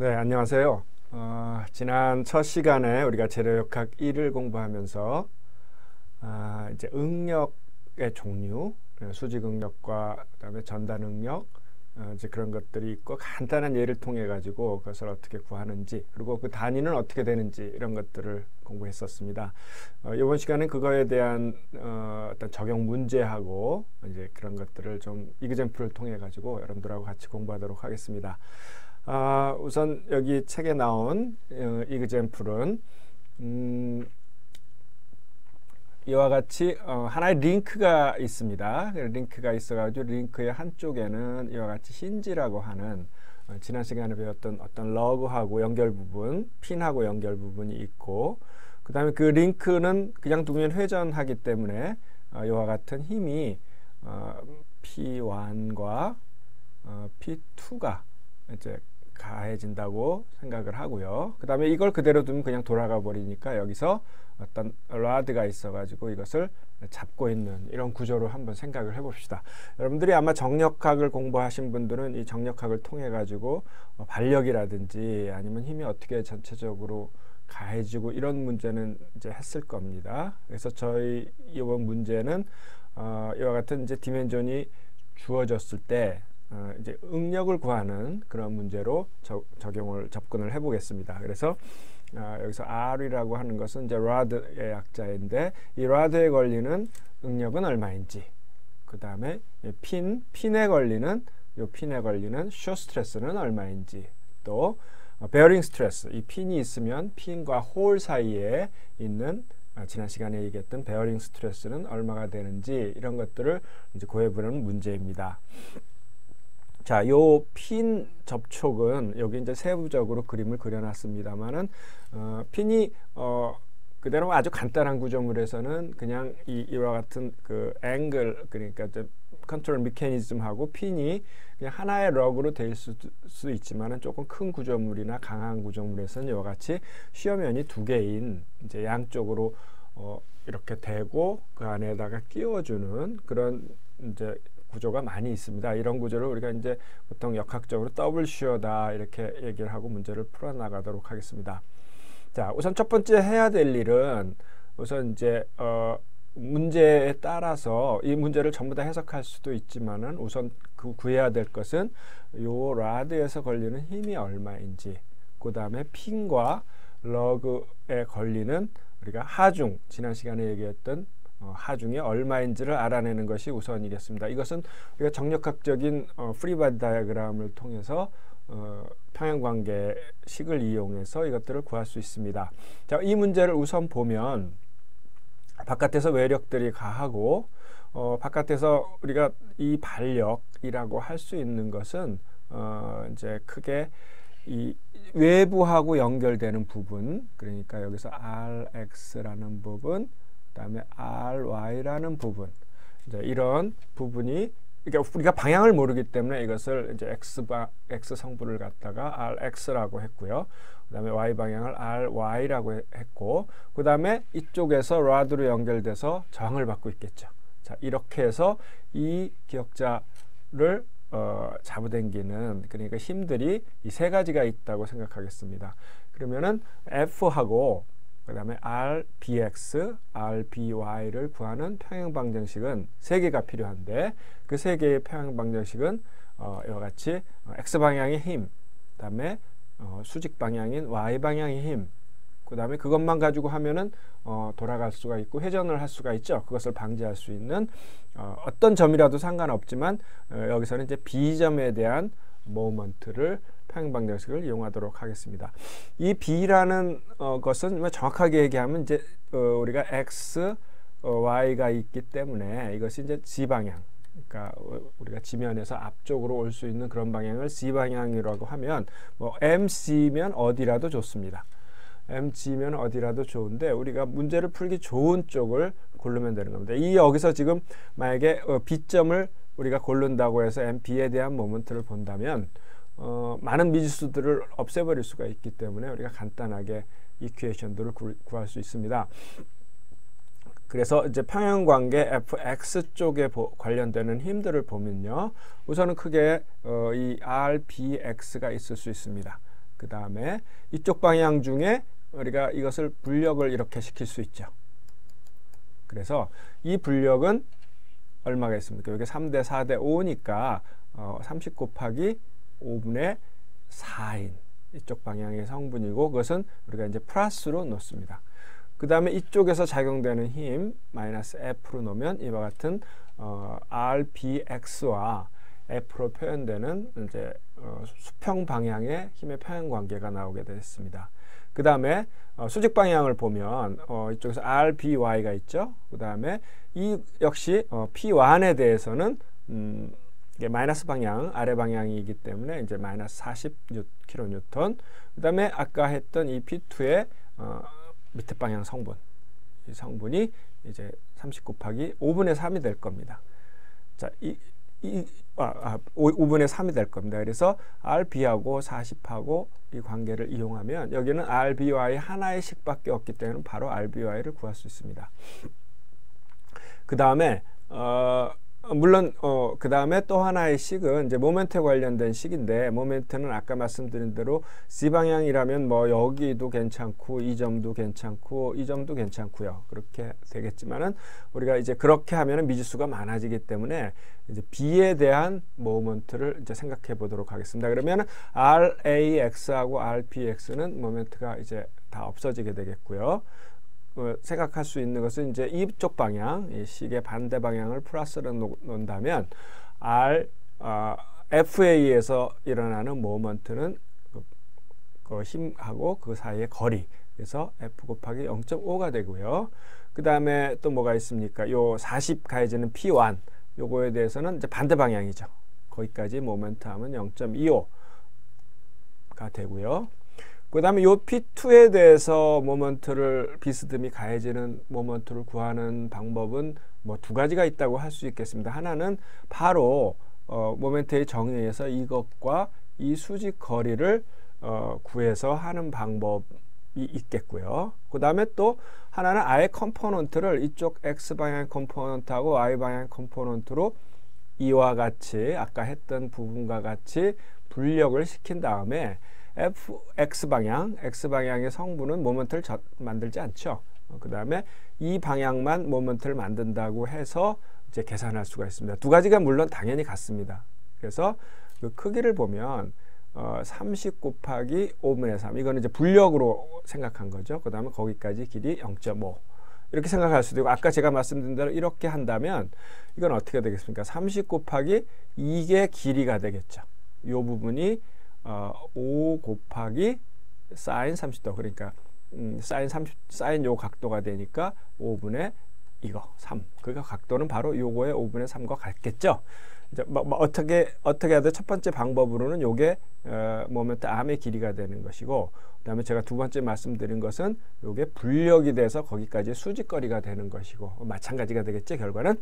네, 안녕하세요. 지난 첫 시간에 우리가 재료역학 1을 공부하면서 이제 응력의 종류, 수직 응력과 그다음에 전단 응력, 이제 그런 것들이 있고 간단한 예를 통해 가지고 그것을 어떻게 구하는지, 그리고 그 단위는 어떻게 되는지 이런 것들을 공부했었습니다. 이번 시간은 그거에 대한 어떤 적용 문제하고 이제 그런 것들을 좀 이그젬플을 통해 가지고 여러분들하고 같이 공부하도록 하겠습니다. 우선 여기 책에 나온 이그젬플은 이와 같이 하나의 링크가 있습니다. 링크가 있어가지고 링크의 한쪽에는 이와 같이 힌지라고 하는 지난 시간에 배웠던 어떤 러그하고 연결 부분, 핀하고 연결 부분이 있고, 그 다음에 그 링크는 그냥 두면 회전하기 때문에 이와 같은 힘이 P1과 P2가 이제 가해진다고 생각을 하고요. 그 다음에 이걸 그대로 두면 그냥 돌아가 버리니까 여기서 어떤 라드가 있어 가지고 이것을 잡고 있는 이런 구조로 한번 생각을 해 봅시다. 여러분들이 아마 정력학을 공부하신 분들은 이 정력학을 통해 가지고 발력이라든지 아니면 힘이 어떻게 전체적으로 가해지고 이런 문제는 이제 했을 겁니다. 그래서 저희 이번 문제는 이와 같은 이제 디멘전이 주어졌을 때 이제 응력을 구하는 그런 문제로 접근을 해보겠습니다. 그래서 여기서 R이라고 하는 것은 이제 rod의 약자인데, 이 rod에 걸리는 응력은 얼마인지, 그 다음에 핀에 걸리는 shear 스트레스는 얼마인지, 또 bearing 스트레스, 이 핀이 있으면 핀과 홀 사이에 있는 지난 시간에 얘기했던 bearing 스트레스는 얼마가 되는지, 이런 것들을 이제 구해보는 문제입니다. 자, 요 핀 접촉은 여기 이제 세부적으로 그림을 그려놨습니다만은 핀이 그대로 아주 간단한 구조물에서는 그냥 이와 같은 그 앵글, 그러니까 컨트롤 메커니즘하고 핀이 그냥 하나의 럭으로 될 수 있지만은 조금 큰 구조물이나 강한 구조물에서는 이와 같이 시어면이 두 개인 이제 양쪽으로 이렇게 대고 그 안에다가 끼워주는 그런 이제 구조가 많이 있습니다. 이런 구조를 우리가 이제 보통 역학적으로 더블 시어다 이렇게 얘기를 하고 문제를 풀어 나가도록 하겠습니다. 자, 우선 첫 번째 해야 될 일은 우선 이제 문제에 따라서 이 문제를 전부 다 해석할 수도 있지만은 우선 구해야 될 것은 요 라드에서 걸리는 힘이 얼마인지, 그 다음에 핀과 러그에 걸리는 우리가 하중, 지난 시간에 얘기했던 하중이 얼마인지를 알아내는 것이 우선이겠습니다. 이것은 우리가 정력학적인 프리바디 다이어그램을 통해서 평행관계식을 이용해서 이것들을 구할 수 있습니다. 자, 이 문제를 우선 보면 바깥에서 외력들이 가하고 바깥에서 우리가 이 발력이라고 할 수 있는 것은 이제 크게 이 외부하고 연결되는 부분, 그러니까 여기서 Rx라는 부분, 그 다음에 RY라는 부분, 이제 이런 부분이, 그러니까 우리가 방향을 모르기 때문에 이것을 이제 X 성분을 갖다가 RX라고 했고요. 그 다음에 Y 방향을 RY라고 했고, 그 다음에 이쪽에서 라드로 연결돼서 저항을 받고 있겠죠. 자, 이렇게 해서 이 기역자를 잡아당기는, 그러니까 힘들이 이 세 가지가 있다고 생각하겠습니다. 그러면은 F하고 그 다음에 RBX, RBY를 구하는 평행방정식은 세 개가 필요한데, 그 세 개의 평행방정식은 이와 같이 X방향의 힘, 그 다음에 수직 방향인 Y방향의 힘, 그 다음에 그것만 가지고 하면은 돌아갈 수가 있고 회전을 할 수가 있죠. 그것을 방지할 수 있는 어떤 점이라도 상관없지만 여기서는 이제 B점에 대한 모먼트를 평행방정식을 이용하도록 하겠습니다. 이 B라는 것은 정확하게 얘기하면 이제 우리가 X, Y가 있기 때문에 이것이 이제 Z 방향, 그러니까 우리가 지면에서 앞쪽으로 올 수 있는 그런 방향을 Z 방향이라고 하면 뭐 MC면 어디라도 좋습니다. MG면 어디라도 좋은데 우리가 문제를 풀기 좋은 쪽을 고르면 되는 겁니다. 이 여기서 지금 만약에 B점을 우리가 고른다고 해서 MB에 대한 모먼트를 본다면 많은 미지수들을 없애버릴 수가 있기 때문에 우리가 간단하게 이퀘이션들을 구할 수 있습니다. 그래서 이제 평행관계 fx 쪽에 관련되는 힘들을 보면요, 우선은 크게 이 rbx가 있을 수 있습니다. 그 다음에 이쪽 방향 중에 우리가 이것을 불력을 이렇게 시킬 수 있죠. 그래서 이 불력은 얼마가 있습니까? 여기 3대 4대 5니까 30 곱하기 5분의 4인 이쪽 방향의 성분이고, 그것은 우리가 이제 플러스로 놓습니다. 그 다음에 이쪽에서 작용되는 힘 마이너스 F로 놓으면 이와 같은 RBX와 F로 표현되는 이제 수평 방향의 힘의 평행 관계가 나오게 됐습니다. 그 다음에 수직 방향을 보면 이쪽에서 RBY가 있죠. 그 다음에 이 역시 P1에 대해서는 이게 마이너스 방향, 아래 방향이기 때문에 이제 마이너스 40kN. 그 다음에 아까 했던 이 P2의 밑에 방향 성분, 이 성분이 이제 30 곱하기 5분의 3이 될 겁니다. 자, 5분의 3이 될 겁니다. 그래서 RB하고 40하고 이 관계를 이용하면 여기는 RBY 하나의 식밖에 없기 때문에 바로 RBY를 구할 수 있습니다. 그 다음에 물론 그 다음에 또 하나의 식은 이제 모멘트에 관련된 식인데, 모멘트는 아까 말씀드린 대로 C 방향이라면 뭐 여기도 괜찮고 이 점도 괜찮고 이 점도 괜찮고요. 그렇게 되겠지만은 우리가 이제 그렇게 하면은 미지수가 많아지기 때문에 이제 B에 대한 모멘트를 이제 생각해 보도록 하겠습니다. 그러면 RAX하고 RPX는 모멘트가 이제 다 없어지게 되겠고요. 생각할 수 있는 것은 이제 이쪽 방향, 이 식의 반대 방향을 플러스로 놓는다면 FA에서 일어나는 모먼트는 그 힘하고 그 사이의 거리, 그래서 F 곱하기 0.5가 되고요. 그 다음에 또 뭐가 있습니까? 요 40 가해지는 P1, 요거에 대해서는 이제 반대 방향이죠. 거기까지 모멘트 하면 0.25가 되고요. 그 다음에 요 P2에 대해서 모먼트를 비스듬히 가해지는 모먼트를 구하는 방법은 뭐 두 가지가 있다고 할 수 있겠습니다. 하나는 바로 모멘트의 정의에서 이것과 이 수직 거리를 구해서 하는 방법이 있겠고요. 그 다음에 또 하나는 아예 컴포넌트를 이쪽 X방향 컴포넌트하고 Y방향 컴포넌트로 이와 같이 아까 했던 부분과 같이 분력을 시킨 다음에 X방향의 성분은 모멘트를 만들지 않죠. 그 다음에 이 방향만 모멘트를 만든다고 해서 이제 계산할 수가 있습니다. 두 가지가 물론 당연히 같습니다. 그래서 그 크기를 보면 30 곱하기 5분의 3, 이거는 이제 분력으로 생각한 거죠. 그 다음에 거기까지 길이 0.5 이렇게 생각할 수도 있고, 아까 제가 말씀드린 대로 이렇게 한다면 이건 어떻게 되겠습니까? 30 곱하기 2의 길이가 되겠죠. 이 부분이 5 곱하기 사인 30도, 그러니까 사인 요 각도가 되니까 5분의 이거 3. 그러니까 각도는 바로 요거의 5분의 3과 같겠죠. 이제 어떻게 해도 첫 번째 방법으로는 요게 모멘트 암의 길이가 되는 것이고, 그다음에 제가 두 번째 말씀드린 것은 요게 분력이 돼서 거기까지 수직거리가 되는 것이고 마찬가지가 되겠죠, 결과는.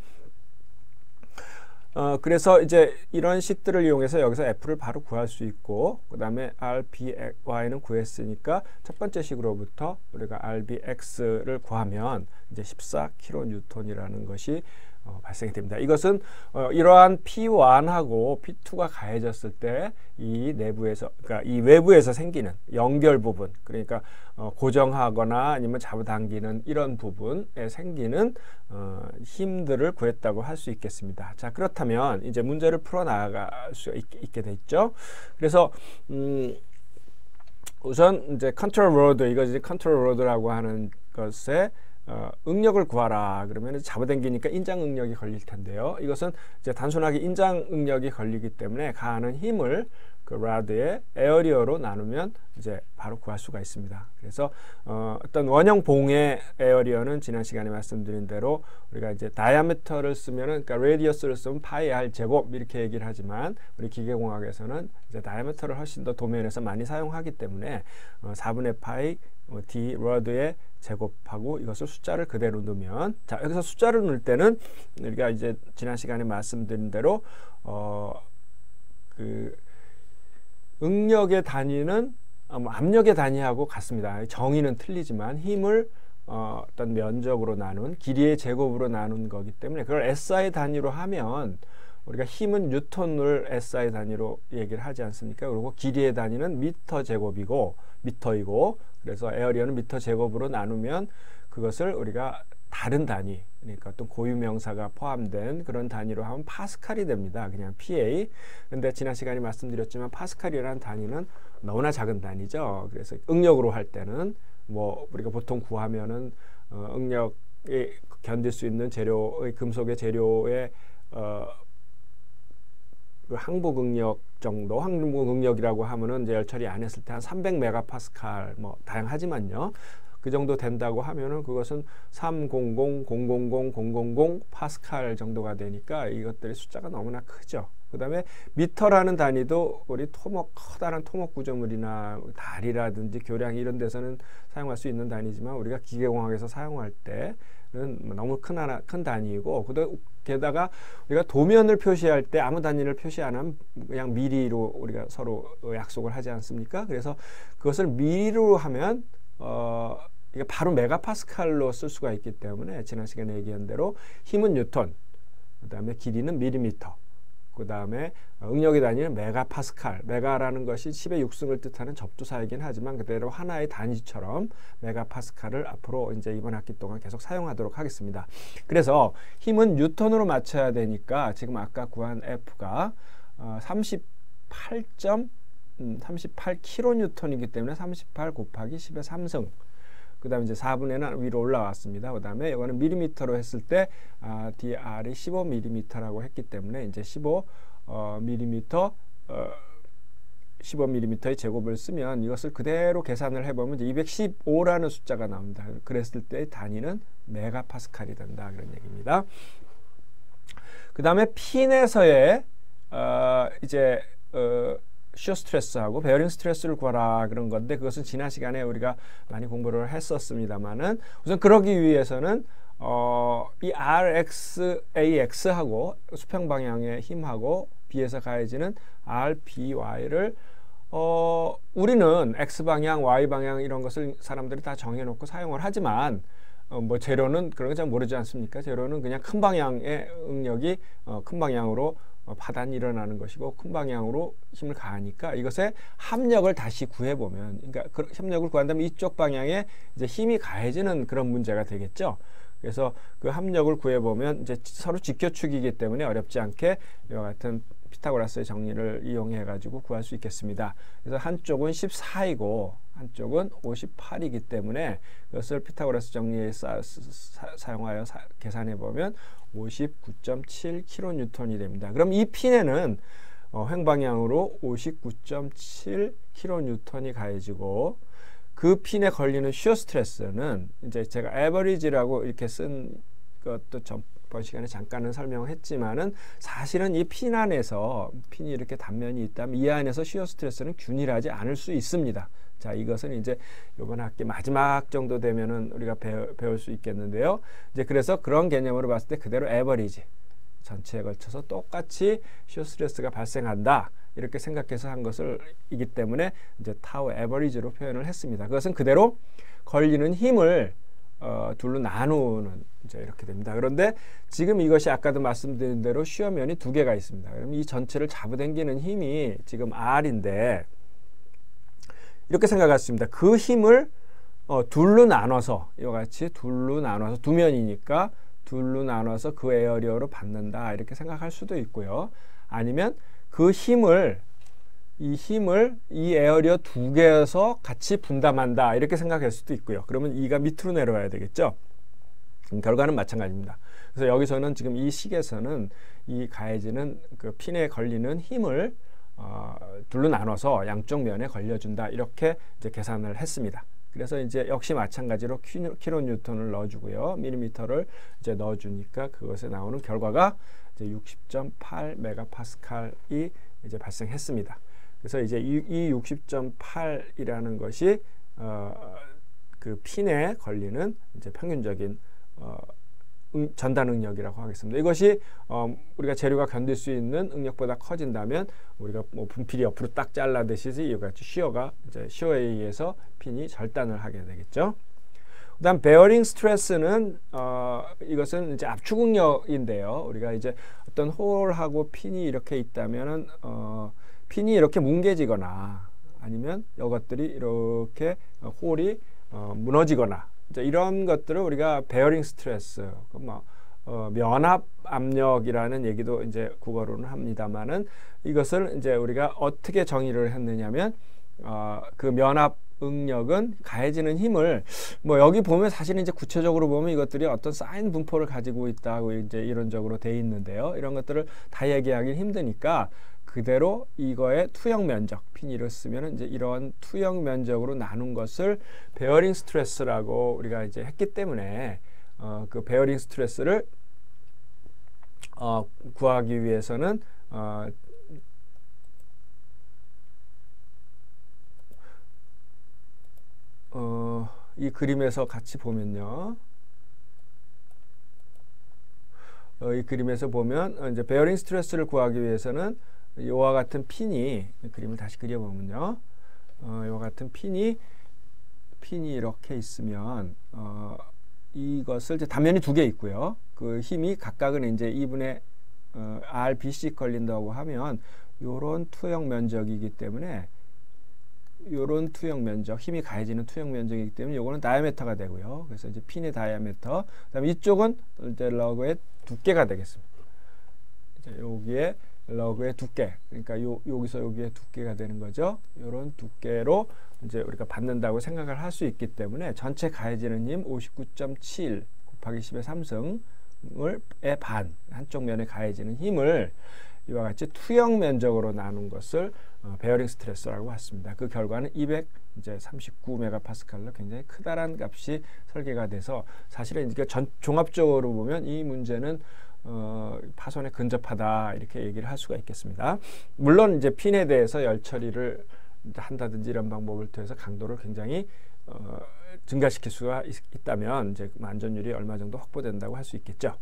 그래서 이제 이런 식들을 이용해서 여기서 F를 바로 구할 수 있고, 그 다음에 RBY는 구했으니까 첫 번째 식으로부터 우리가 RBX를 구하면 이제 14kN이라는 것이 발생이 됩니다. 이것은 이러한 P1하고 P2가 가해졌을 때 이 내부에서, 그러니까 이 외부에서 생기는 연결 부분, 그러니까 고정하거나 아니면 잡아당기는 이런 부분에 생기는 힘들을 구했다고 할 수 있겠습니다. 자, 그렇다면 이제 문제를 풀어 나갈 수 있게 됐죠. 그래서 우선 이제 컨트롤 로드, 이것이 컨트롤 로드라고 하는 것에 응력을 구하라 그러면 잡아당기니까 인장 응력이 걸릴 텐데요. 이것은 이제 단순하게 인장 응력이 걸리기 때문에 가하는 힘을 그 라드의 에어리어로 나누면 이제 바로 구할 수가 있습니다. 그래서 어떤 원형 봉의 에어리어는 지난 시간에 말씀드린 대로 우리가 이제 다이아미터를 쓰면은, 그러니까 레디어스를 쓰면 파이 r 제곱 이렇게 얘기를 하지만 우리 기계공학에서는 이제 다이아미터를 훨씬 더 도면에서 많이 사용하기 때문에 4분의 파이 d 러드의 제곱하고 이것을 숫자를 그대로 넣으면, 자, 여기서 숫자를 넣을 때는 우리가 이제 지난 시간에 말씀드린 대로 그 응력의 단위는 압력의 단위하고 같습니다. 정의는 틀리지만 힘을 어떤 면적으로 나눈, 길이의 제곱으로 나눈 거기 때문에 그걸 SI 단위로 하면 우리가 힘은 뉴턴을 SI 단위로 얘기를 하지 않습니까? 그리고 길이의 단위는 미터 제곱이고 미터이고, 그래서 에어리어는 미터 제곱으로 나누면 그것을 우리가 다른 단위, 그러니까 어떤 고유 명사가 포함된 그런 단위로 하면 파스칼이 됩니다. 그냥 PA. 근데 지난 시간에 말씀드렸지만 파스칼이라는 단위는 너무나 작은 단위죠. 그래서 응력으로 할 때는 뭐 우리가 보통 구하면은 응력이 견딜 수 있는 재료의 금속의 재료의 그 항복 응력 정도, 항복 응력이라고 하면은 이제 열 처리 안 했을 때 한 300메가파스칼 뭐 다양하지만요. 그 정도 된다고 하면은 그것은 300,000,000 파스칼 정도가 되니까 이것들의 숫자가 너무나 크죠. 그 다음에 미터라는 단위도 우리 커다란 토목 구조물이나 다리라든지 교량 이런 데서는 사용할 수 있는 단위지만 우리가 기계공학에서 사용할 때는 너무 큰 단위이고, 게다가 우리가 도면을 표시할 때 아무 단위를 표시 안 하면 그냥 미리로 우리가 서로 약속을 하지 않습니까? 그래서 그것을 미리로 하면 이게 바로 메가파스칼로 쓸 수가 있기 때문에 지난 시간에 얘기한 대로 힘은 뉴턴, 그 다음에 길이는 밀리미터, 그 다음에 응력의 단위는 메가파스칼. 메가라는 것이 10의 6승을 뜻하는 접두사이긴 하지만 그대로 하나의 단위처럼 메가파스칼을 앞으로 이제 이번 학기 동안 계속 사용하도록 하겠습니다. 그래서 힘은 뉴턴으로 맞춰야 되니까 지금 아까 구한 F가 38kN이기 때문에 38 곱하기 10의 3승. 그 다음에 이제 4분의 위로 올라왔습니다. 그 다음에 이거는 밀리미터로 했을 때 DR이 15mm라고 했기 때문에 이제 15mm의 제곱을 쓰면 이것을 그대로 계산을 해보면 이제 215라는 숫자가 나옵니다. 그랬을 때 단위는 메가파스칼이 된다, 그런 얘기입니다. 그 다음에 핀에서의 이제 시어 스트레스하고 베어링 스트레스를 구하라 그런 건데, 그것은 지난 시간에 우리가 많이 공부를 했었습니다만은, 우선 그러기 위해서는 이 RxAx하고 수평 방향의 힘하고 B에서 가해지는 RBY를 우리는 X 방향, Y 방향 이런 것을 사람들이 다 정해놓고 사용을 하지만 뭐 재료는 그런 거 잘 모르지 않습니까? 재료는 그냥 큰 방향의 응력이 큰 방향으로 파단이 일어나는 것이고 큰 방향으로 힘을 가하니까 이것의 합력을 다시 구해보면, 그러니까 그 협력을 구한다면 이쪽 방향에 이제 힘이 가해지는 그런 문제가 되겠죠. 그래서 그 합력을 구해보면 이제 서로 직교축이기 때문에 어렵지 않게 이와 같은 피타고라스의 정리를 이용해 가지고 구할 수 있겠습니다. 그래서 한쪽은 14이고 한쪽은 58이기 때문에 그것을 피타고라스 정리에 사용하여 계산해 보면 59.7kN이 됩니다. 그럼 이 핀에는 횡방향으로 59.7kN이 가해지고 그 핀에 걸리는 시어 스트레스는 이제 제가 에버리지라고 이렇게 쓴 것도 전번 시간에 잠깐은 설명했지만은 사실은 이 핀 안에서 핀이 이렇게 단면이 있다면 이 안에서 시어 스트레스는 균일하지 않을 수 있습니다. 자, 이것은 이제 이번 학기 마지막 정도 되면은 우리가 배울 수 있겠는데요. 이제 그래서 그런 개념으로 봤을 때 그대로 에버리지 전체에 걸쳐서 똑같이 시어 스트레스가 발생한다, 이렇게 생각해서 한 것을 이기 때문에 이제 타우 에버리지로 표현을 했습니다. 그것은 그대로 걸리는 힘을 둘로 나누는 이제 이렇게 됩니다. 그런데 지금 이것이 아까도 말씀드린 대로 시어 면이 두 개가 있습니다. 그럼 이 전체를 잡아당기는 힘이 지금 R인데 이렇게 생각할 수 있습니다. 그 힘을 둘로 나눠서 이와 같이 둘로 나눠서 두 면이니까 둘로 나눠서 그 에어리어로 받는다, 이렇게 생각할 수도 있고요. 아니면 그 힘을 이 에어리어 두 개에서 같이 분담한다, 이렇게 생각할 수도 있고요. 그러면 E가 밑으로 내려와야 되겠죠. 결과는 마찬가지입니다. 그래서 여기서는 지금 이 식에서는 이 가해지는 그 핀에 걸리는 힘을 둘로 나눠서 양쪽 면에 걸려준다, 이렇게 이제 계산을 했습니다. 그래서 이제 역시 마찬가지로 킬로뉴턴을 넣어주고요, 밀리미터를 이제 넣어주니까 그것에 나오는 결과가 이제 60.8 메가파스칼이 이제 발생했습니다. 그래서 이제 이 60.8이라는 것이 그 핀에 걸리는 이제 평균적인 전단 응력이라고 하겠습니다. 이것이 우리가 재료가 견딜 수 있는 응력보다 커진다면 우리가 뭐 분필이 옆으로 딱 잘라듯이 이같이 시어가 이제 시어에 의해서 핀이 절단을 하게 되겠죠. 그다음 베어링 스트레스는 이것은 이제 압축 응력인데요. 우리가 이제 어떤 홀하고 핀이 이렇게 있다면은 핀이 이렇게 뭉개지거나 아니면 이것들이 이렇게 홀이 무너지거나 이제 이런 것들을 우리가 베어링 스트레스, 면압 압력이라는 얘기도 이제 국어로는 합니다만은 이것을 이제 우리가 어떻게 정의를 했느냐면 그 면압 응력은 가해지는 힘을 여기 보면 사실은 이제 구체적으로 보면 이것들이 어떤 사인 분포를 가지고 있다고 이제 이론적으로 돼 있는데요. 이런 것들을 다 얘기하기 힘드니까 그대로 이거의 투영 면적 핀이를 쓰면 이제 이런 투영 면적으로 나눈 것을 베어링 스트레스라고 우리가 이제 했기 때문에 그 베어링 스트레스를 구하기 위해서는 이 그림에서 같이 보면요. 이 그림에서 보면 이제 베어링 스트레스를 구하기 위해서는 이와 같은 핀이 그림을 다시 그려보면요. 이와 같은 핀이 이렇게 있으면 이것을 이제 단면이 두 개 있고요. 그 힘이 각각은 이제 2분의 RBC 걸린다고 하면 요런 투영 면적이기 때문에 요런 투영 면적, 힘이 가해지는 투영 면적이기 때문에 요거는 다이아메터가 되고요. 그래서 이제 핀의 다이아메터. 그다음에 이쪽은 이제 러그의 두께가 되겠습니다. 이제 여기에 러그의 두께. 그러니까 여기서 여기에 두께가 되는 거죠. 요런 두께로 이제 우리가 받는다고 생각을 할 수 있기 때문에 전체 가해지는 힘 59.7 곱하기 10의 3승의 반, 한쪽 면에 가해지는 힘을 이와 같이 투영 면적으로 나눈 것을 베어링 스트레스라고 했습니다. 그 결과는 239메가파스칼로 굉장히 크다란 값이 설계가 돼서 사실은 이게 종합적으로 보면 이 문제는 파손에 근접하다 이렇게 얘기를 할 수가 있겠습니다. 물론 이제 핀에 대해서 열 처리를 한다든지 이런 방법을 통해서 강도를 굉장히 증가시킬 수가 있다면 이제 안전율이 얼마 정도 확보된다고 할 수 있겠죠.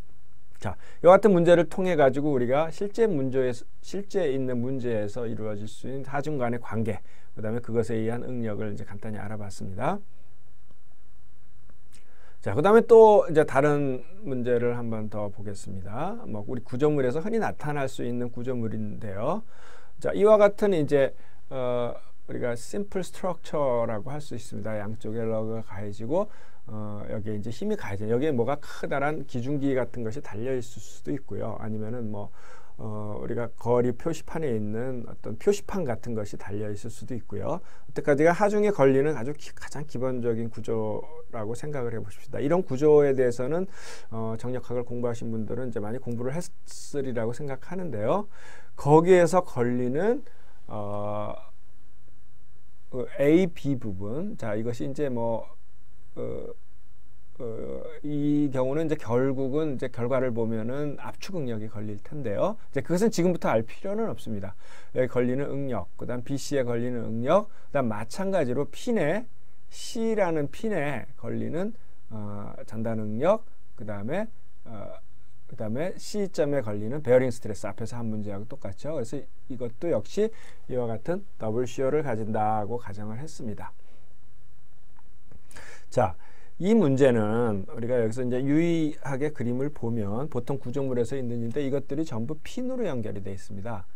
자, 이와 같은 문제를 통해 가지고 우리가 실제 있는 문제에서 이루어질 수 있는 하중 간의 관계, 그다음에 그것에 의한 응력을 이제 간단히 알아봤습니다. 자, 그다음에 또 이제 다른 문제를 한번 더 보겠습니다. 우리 구조물에서 흔히 나타날 수 있는 구조물인데요. 자, 이와 같은 이제 우리가 심플 스트럭처라고 할 수 있습니다. 양쪽에 러그가 가해지고 여기에 이제 힘이 가해져. 여기에 뭐가 크다란 기준기 같은 것이 달려 있을 수도 있고요. 아니면은 우리가 거리 표시판에 있는 어떤 표시판 같은 것이 달려 있을 수도 있고요. 여태까지가 하중에 걸리는 아주 가장 기본적인 구조라고 생각을 해보십시다. 이런 구조에 대해서는 정력학을 공부하신 분들은 이제 많이 공부를 했으리라고 생각하는데요. 거기에서 걸리는 A, B 부분. 자, 이것이 이제 이 경우는 이제 결국은 이제 결과를 보면은 압축 응력이 걸릴 텐데요. 이제 그것은 지금부터 알 필요는 없습니다. 여기 걸리는 응력, 그다음 BC에 걸리는 응력, 그다음 마찬가지로 핀에 C라는 핀에 걸리는 전단 응력, 그다음에 C점에 걸리는 베어링 스트레스 앞에서 한 문제하고 똑같죠. 그래서 이것도 역시 이와 같은 더블 시어를 가진다고 가정을 했습니다. 자, 이 문제는 우리가 여기서 이제 유의하게 그림을 보면 보통 구조물에서 있는 일인데 이것들이 전부 핀으로 연결이 되어 있습니다.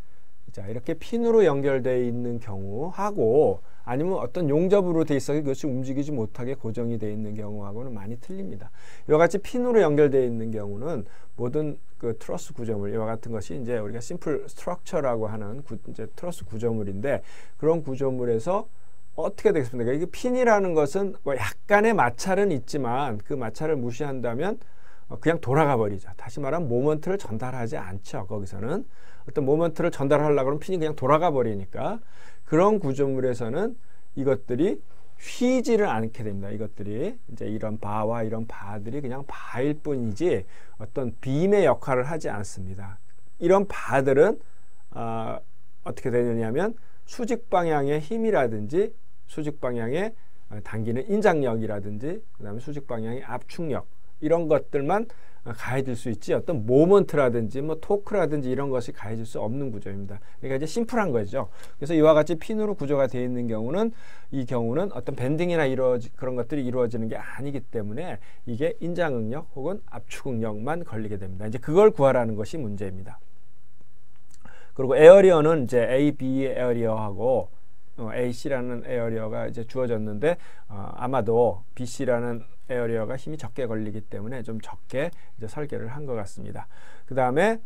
자, 이렇게 핀으로 연결되어 있는 경우하고 아니면 어떤 용접으로 되어 있어 그것이 움직이지 못하게 고정이 되어 있는 경우하고는 많이 틀립니다. 이와 같이 핀으로 연결되어 있는 경우는 모든 그 트러스 구조물 이와 같은 것이 이제 우리가 심플 스트럭처라고 하는 이제 트러스 구조물인데 그런 구조물에서 어떻게 되겠습니까? 이게 핀이라는 것은 약간의 마찰은 있지만 그 마찰을 무시한다면 그냥 돌아가 버리죠. 다시 말하면 모먼트를 전달하지 않죠. 거기서는 어떤 모먼트를 전달하려고 하면 핀이 그냥 돌아가 버리니까 그런 구조물에서는 이것들이 휘지를 않게 됩니다. 이것들이 이제 이런 바와 이런 바들이 그냥 바일 뿐이지 어떤 빔의 역할을 하지 않습니다. 이런 바들은 어떻게 되느냐면 수직 방향의 힘이라든지 수직 방향의 당기는 인장력이라든지 그다음에 수직 방향의 압축력 이런 것들만 가해질 수 있지 어떤 모먼트라든지 뭐 토크라든지 이런 것이 가해질 수 없는 구조입니다. 그러니까 이제 심플한 거죠. 그래서 이와 같이 핀으로 구조가 되어 있는 경우는 이 경우는 어떤 밴딩이나 그런 것들이 이루어지는 게 아니기 때문에 이게 인장 응력 혹은 압축 응력만 걸리게 됩니다. 이제 그걸 구하라는 것이 문제입니다. 그리고 에어리어는 이제 A, B 에어리어하고 AC라는 에어리어가 이제 주어졌는데 아마도 BC라는 에어리어가 힘이 적게 걸리기 때문에 좀 적게 이제 설계를 한 것 같습니다. 그 다음에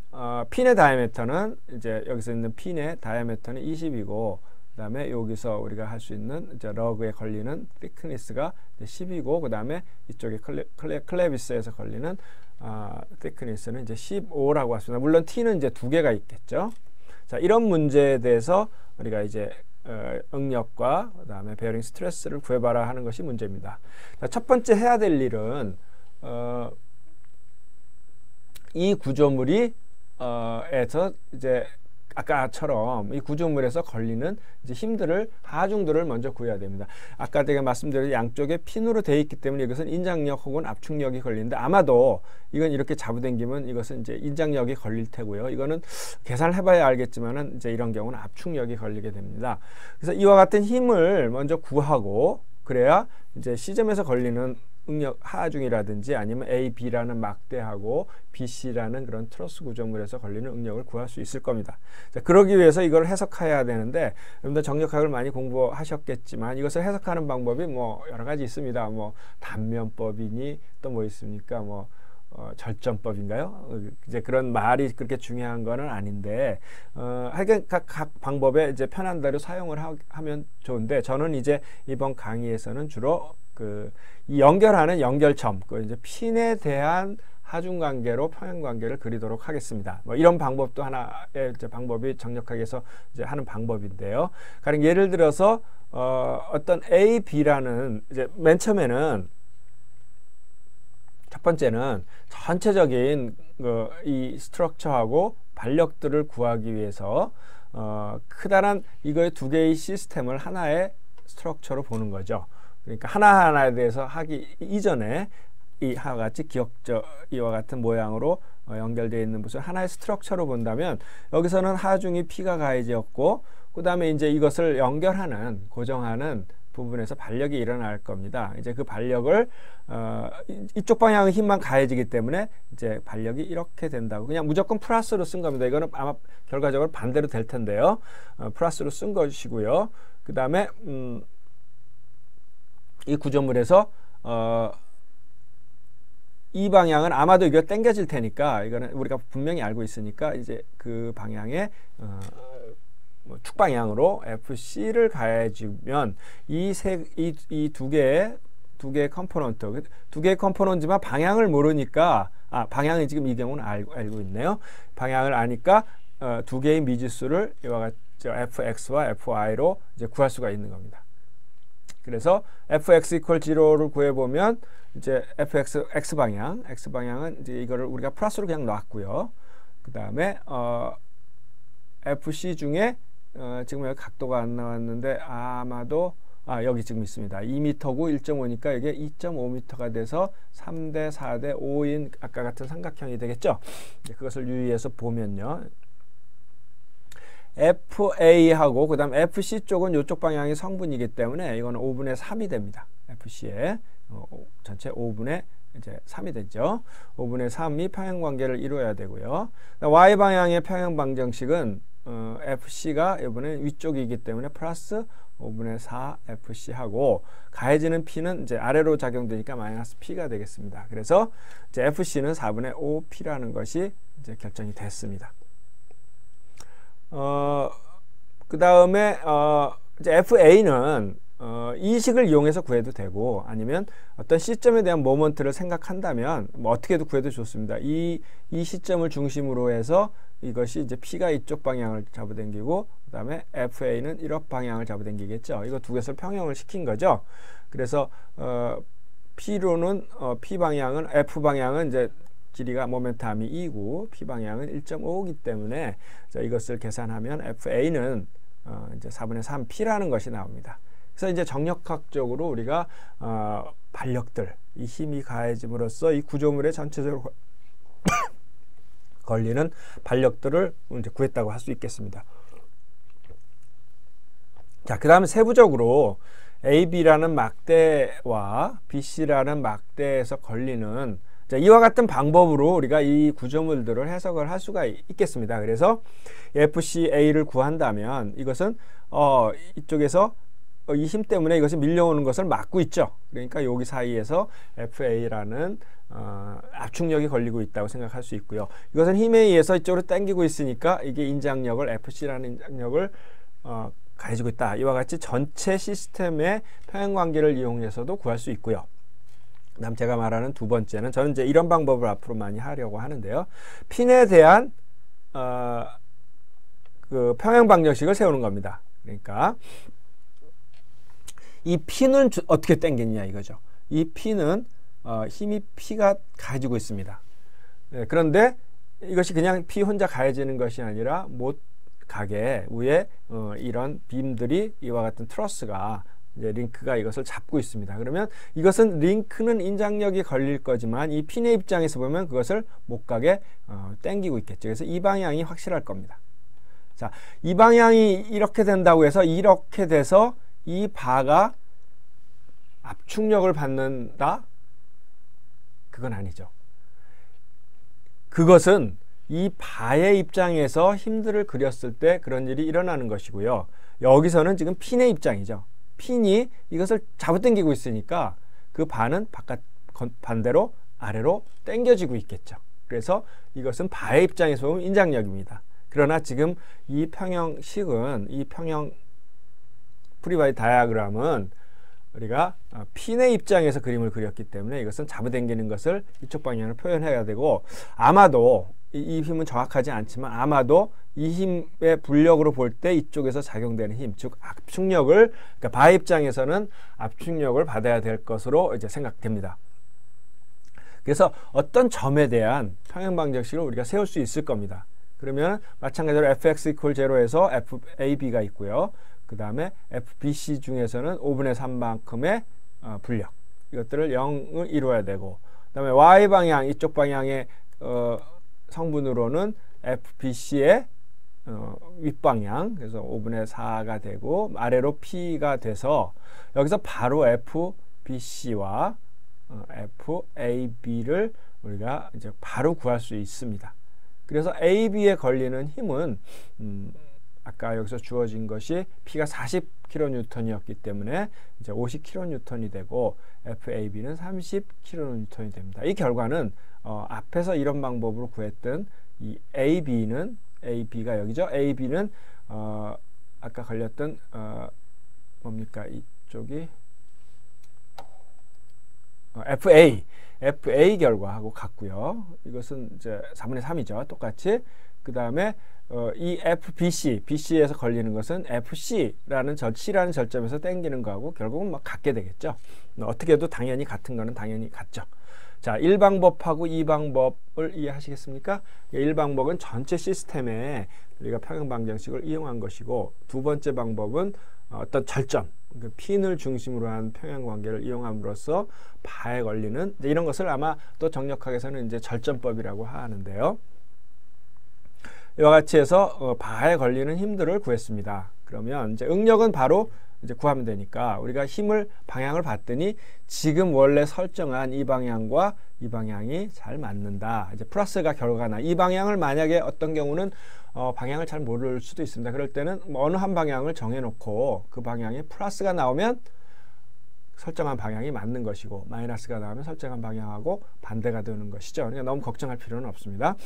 핀의 다이아미터는 이제 여기서 있는 핀의 다이아미터는 20이고 그 다음에 여기서 우리가 할 수 있는 이제 러그에 걸리는 thickness가 10이고 그 다음에 이쪽에 클레비스에서 걸리는 thickness는 이제 15라고 했습니다. 물론 T는 이제 두 개가 있겠죠. 자, 이런 문제에 대해서 우리가 이제 응력과 그 다음에 베어링 스트레스를 구해봐라 하는 것이 문제입니다. 자, 첫 번째 해야 될 일은 이 구조물이 에서 이제 아까처럼 이 구조물에서 걸리는 이제 힘들을 하중들을 먼저 구해야 됩니다. 아까 제가 말씀드린 양쪽에 핀으로 되어 있기 때문에 이것은 인장력 혹은 압축력이 걸리는데 아마도 이건 이렇게 잡아당기면 이것은 이제 인장력이 걸릴 테고요. 이거는 계산을 해봐야 알겠지만은 이제 이런 경우는 압축력이 걸리게 됩니다. 그래서 이와 같은 힘을 먼저 구하고 그래야 이제 C점에서 걸리는 응력 하중이라든지 아니면 A, B라는 막대하고 BC라는 그런 트러스 구조물에서 걸리는 응력을 구할 수 있을 겁니다. 자, 그러기 위해서 이걸 해석해야 되는데 여러분들 정력학을 많이 공부하셨겠지만 이것을 해석하는 방법이 뭐 여러 가지 있습니다. 뭐 단면법이니 또 뭐 있습니까? 뭐 절전법인가요? 이제 그런 말이 그렇게 중요한 거는 아닌데 하여간 각 방법에 이제 편한 대로 사용을 하면 좋은데 저는 이제 이번 강의에서는 주로 이 연결하는 연결점, 이제 핀에 대한 하중 관계로 평행 관계를 그리도록 하겠습니다. 뭐 이런 방법도 하나의 이제 방법이 정력학에서 이제 하는 방법인데요. 가령 예를 들어서 어떤 A, B라는 이제 맨 처음에는 첫 번째는 전체적인 이 스트럭처하고 반력들을 구하기 위해서 크다란 이거의 두 개의 시스템을 하나의 스트럭처로 보는 거죠. 그러니까 하나하나에 대해서 하기 이전에 이와 같이 이와 같은 모양으로 연결되어 있는 것을 하나의 스트럭처로 본다면 여기서는 하중이 P가 가해졌고 그 다음에 이제 이것을 연결하는 고정하는 부분에서 반력이 일어날 겁니다. 이제 그 반력을 이쪽 방향의 힘만 가해지기 때문에 이제 반력이 이렇게 된다고 그냥 무조건 플러스로 쓴 겁니다. 이거는 아마 결과적으로 반대로 될 텐데요. 플러스로 쓴 것이고요. 그 다음에 이 구조물에서 이 방향은 아마도 이거 당겨질 테니까 이거는 우리가 분명히 알고 있으니까 이제 그 방향에 축 방향으로 FC를 가해주면 이 두 개의 컴포넌트 두 개의 컴포넌트지만 방향을 모르니까 방향은 지금 이 경우는 알고 있네요. 방향을 아니까 두 개의 미지수를 이와 같이 fx와 fy로 이제 구할 수가 있는 겁니다. 그래서 fx equal 0를 구해보면 이제 fx x방향은 이제 이거를 우리가 플러스로 그냥 놨고요. 그 다음에 fc 중에 지금 여기 각도가 안 나왔는데 아마도 여기 지금 있습니다. 2m고 1.5니까 이게 2.5m가 돼서 3대 4대 5인 아까 같은 삼각형이 되겠죠. 그것을 유의해서 보면요. FA하고 그 다음 FC 쪽은 이쪽 방향이 성분이기 때문에 이거는 5분의 3이 됩니다. FC에 전체 5분의 이제 3이 되죠. 5분의 3이 평행관계를 이루어야 되고요. Y방향의 평행방정식은 FC가 이번에 위쪽이기 때문에 플러스 5분의 4 FC하고 가해지는 P는 이제 아래로 작용되니까 마이너스 P가 되겠습니다. 그래서 이제 FC는 4분의 5 P라는 것이 이제 결정이 됐습니다. 그 다음에 이제 FA는 이 식을 이용해서 구해도 되고 아니면 어떤 시점에 대한 모먼트를 생각한다면 뭐 어떻게 해도 구해도 좋습니다. 이 시점을 중심으로 해서 이것이 이제 P가 이쪽 방향을 잡아당기고 그 다음에 FA는 이쪽 방향을 잡아당기겠죠. 이거 두 개를 평형을 시킨 거죠. 그래서 P로는 P 방향은 F 방향은 이제 길이가 모멘텀이 2고 P 방향은 1.5이기 때문에 자, 이것을 계산하면 FA는 이제 4분의 3P라는 것이 나옵니다. 그래서 이제 정력학적으로 우리가 반력들, 이 힘이 가해짐으로써 이 구조물의 전체적으로 걸리는 반력들을 이제 구했다고 할 수 있겠습니다. 자, 그 다음에 세부적으로 AB라는 막대와 BC라는 막대에서 걸리는, 자, 이와 같은 방법으로 우리가 이 구조물들을 해석을 할 수가 있겠습니다. 그래서 FCA를 구한다면 이것은 이쪽에서 이 힘 때문에 이것이 밀려오는 것을 막고 있죠. 그러니까 여기 사이에서 FA라는 압축력이 걸리고 있다고 생각할 수 있고요. 이것은 힘에 의해서 이쪽으로 당기고 있으니까 이게 인장력을, FC라는 인장력을 가해지고 있다. 이와 같이 전체 시스템의 평행관계를 이용해서도 구할 수 있고요. 그다음 제가 말하는 두 번째는, 저는 이제 이런 방법을 앞으로 많이 하려고 하는데요. 핀에 대한 그 평행방정식을 세우는 겁니다. 그러니까 이 핀은 어떻게 당겼냐 이거죠. 이 핀은 힘이 P가 가지고 있습니다. 네, 그런데 이것이 그냥 P 혼자 가해지는 것이 아니라 못 가게 위에 이런 빔들이 이와 같은 트러스가, 이제 링크가 이것을 잡고 있습니다. 그러면 이것은 링크는 인장력이 걸릴 거지만 이 핀의 입장에서 보면 그것을 못 가게 당기고 있겠죠. 그래서 이 방향이 확실할 겁니다. 자, 이 방향이 이렇게 된다고 해서 이렇게 돼서 이 바가 압축력을 받는다? 그건 아니죠. 그것은 이 바의 입장에서 힘들을 그렸을 때 그런 일이 일어나는 것이고요. 여기서는 지금 핀의 입장이죠. 핀이 이것을 잡아당기고 있으니까 그 바는 반대로 아래로 당겨지고 있겠죠. 그래서 이것은 바의 입장에서 보면 인장력입니다. 그러나 지금 이 평형식은, 이 평형 프리바디 다이어그램은 우리가 핀의 입장에서 그림을 그렸기 때문에 이것은 잡아당기는 것을 이쪽 방향으로 표현해야 되고, 아마도 이 힘은 정확하지 않지만 아마도 이 힘의 분력으로 볼 때 이쪽에서 작용되는 힘, 즉 압축력을, 그러니까 바 입장에서는 압축력을 받아야 될 것으로 이제 생각됩니다. 그래서 어떤 점에 대한 평행방정식을 우리가 세울 수 있을 겁니다. 그러면 마찬가지로 fx equal 0에서 FAB가 있고요. 그 다음에 FBC 중에서는 5분의 3만큼의 분력, 이것들을 0을 이루어야 되고, 그 다음에 Y방향, 이쪽 방향의 성분으로는 FBC의 윗방향, 그래서 5분의 4가 되고 아래로 P가 돼서 여기서 바로 FBC와 FAB를 우리가 이제 바로 구할 수 있습니다. 그래서 AB에 걸리는 힘은 아까 여기서 주어진 것이 P가 40kN이었기 때문에 이제 50kN이 되고 FAB는 30kN이 됩니다. 이 결과는 앞에서 이런 방법으로 구했던 이 AB가 여기죠. AB는 아까 걸렸던 뭡니까? 이쪽이 FA 결과하고 같고요. 이것은 이제 4분의 3이죠. 똑같이. 그 다음에 이 BC에서 걸리는 것은 FC라는 C라는 절점에서 당기는 거하고 결국은 뭐 같게 되겠죠. 어떻게 해도 당연히 같은 거는 당연히 같죠. 자, 1방법하고 2방법을 이해하시겠습니까? 1방법은 전체 시스템에 우리가 평행방정식을 이용한 것이고, 두 번째 방법은 어떤 절점, 그 핀을 중심으로 한 평행관계를 이용함으로써 바에 걸리는, 이런 것을 아마 또 정력학에서는 이제 절점법이라고 하는데요. 이와 같이 해서 바에 걸리는 힘들을 구했습니다. 그러면 이제 응력은 바로 이제 구하면 되니까 우리가 힘을 방향을 봤더니 지금 원래 설정한 이 방향과 이 방향이 잘 맞는다. 이제 플러스가 결과나, 이 방향을 만약에 어떤 경우는 방향을 잘 모를 수도 있습니다. 그럴 때는 어느 한 방향을 정해놓고 그 방향에 플러스가 나오면 설정한 방향이 맞는 것이고, 마이너스가 나오면 설정한 방향하고 반대가 되는 것이죠. 그러니까 너무 걱정할 필요는 없습니다.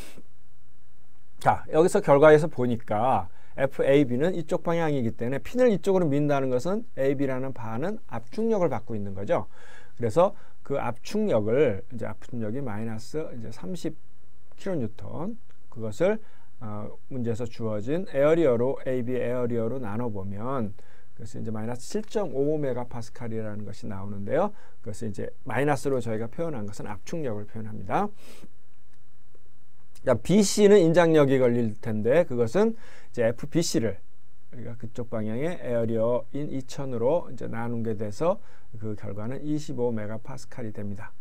자, 여기서 결과에서 보니까 FAB는 이쪽 방향이기 때문에 핀을 이쪽으로 민다는 것은 AB라는 바는 압축력을 받고 있는 거죠. 그래서 그 압축력이 마이너스 이제 30kN, 그것을 문제에서 주어진 AB 에어리어로 나눠보면 그래서 이제 마이너스 7.5메가파스칼이라는 것이 나오는데요. 그것을 이제 마이너스로 저희가 표현한 것은 압축력을 표현합니다. BC는 인장력이 걸릴 텐데 그것은 이제 FBC를 우리가 그쪽 방향의 에어리어인 2000으로 이제 나누게 돼서 그 결과는 25메가파스칼이 됩니다.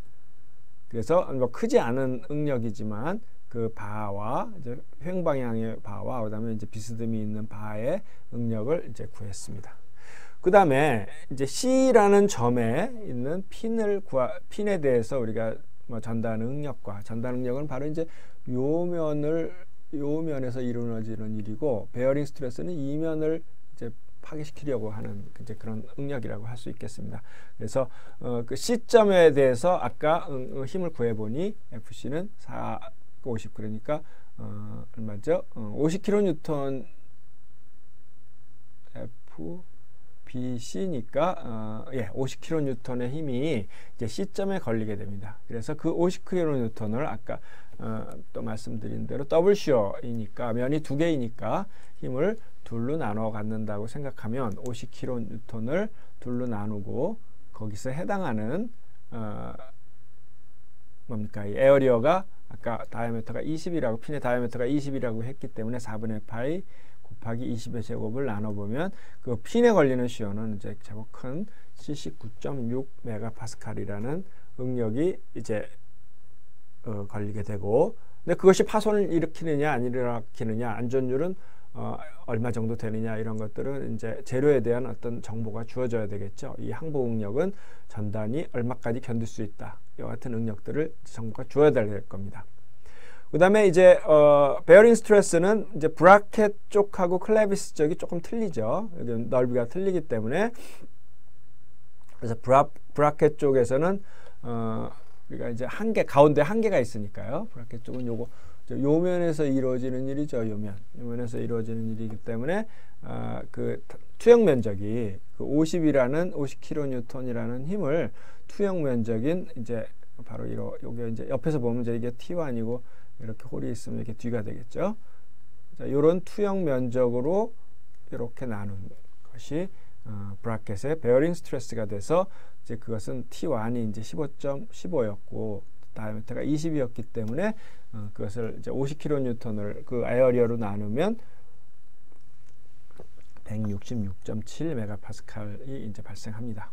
그래서 뭐 크지 않은 응력이지만 그 바와 이제 횡 방향의 바와 그다음에 이제 비스듬히 있는 바의 응력을 이제 구했습니다. 그다음에 이제 C라는 점에 있는 핀에 대해서 우리가 뭐 전달 응력과 전달 응력은 바로 이제 요 면에서 이루어지는 일이고, 베어링 스트레스는 이 면을 이제 파괴시키려고 하는 이제 그런 응력이라고 할 수 있겠습니다. 그래서 그 C점에 대해서 아까 힘을 구해보니 FC는 50 그러니까 얼마죠? 50kN FBC니까 50kN의 힘이 이제 C점에 걸리게 됩니다. 그래서 그 50kN을 아까 또 말씀드린 대로 더블 시어이니까 면이 두 개이니까 힘을 둘로 나눠 갖는다고 생각하면 50kN을 둘로 나누고 거기서 해당하는 뭡니까? 이 에어리어가 아까 다이아미터가 20이라고 핀의 다이아미터가 20이라고 했기 때문에 4분의 파이 곱하기 20의 제곱을 나눠보면 그 핀에 걸리는 시어는 이제 제법 큰 79.6 메가파스칼이라는 응력이 이제 걸리게 되고, 근데 그것이 파손을 일으키느냐 안 일으키느냐, 안전율은 얼마 정도 되느냐, 이런 것들은 이제 재료에 대한 어떤 정보가 주어져야 되겠죠. 이 항복 응력은 전단이 얼마까지 견딜 수 있다, 이와 같은 응력들을 정보가 주어야 될 겁니다. 그 다음에 이제 베어링 스트레스는 이제 브라켓 쪽하고 클레비스 쪽이 조금 틀리죠. 여기 넓이가 틀리기 때문에. 그래서 브라켓 쪽에서는 우리가 이제 가운데 한계가 있으니까요. 브라켓 쪽은 요 면에서 이루어지는 일이죠. 요 면에서 이루어지는 일이기 때문에 그 투영 면적이 그 50kN이라는 힘을 투영 면적인 이제 바로 요게 이제 옆에서 보면 이게 T1이고 이렇게 홀이 있으면 이렇게 뒤가 되겠죠. 자, 이런 투영 면적으로 이렇게 나눈 것이 브라켓의 베어링 스트레스가 돼서 이제 그것은 T1이 이제 15.15였고 다이아미터가 20이었기 때문에 그것을 이제 50kN을 그 에어리어로 나누면 166.7 메가파스칼이 이제 발생합니다.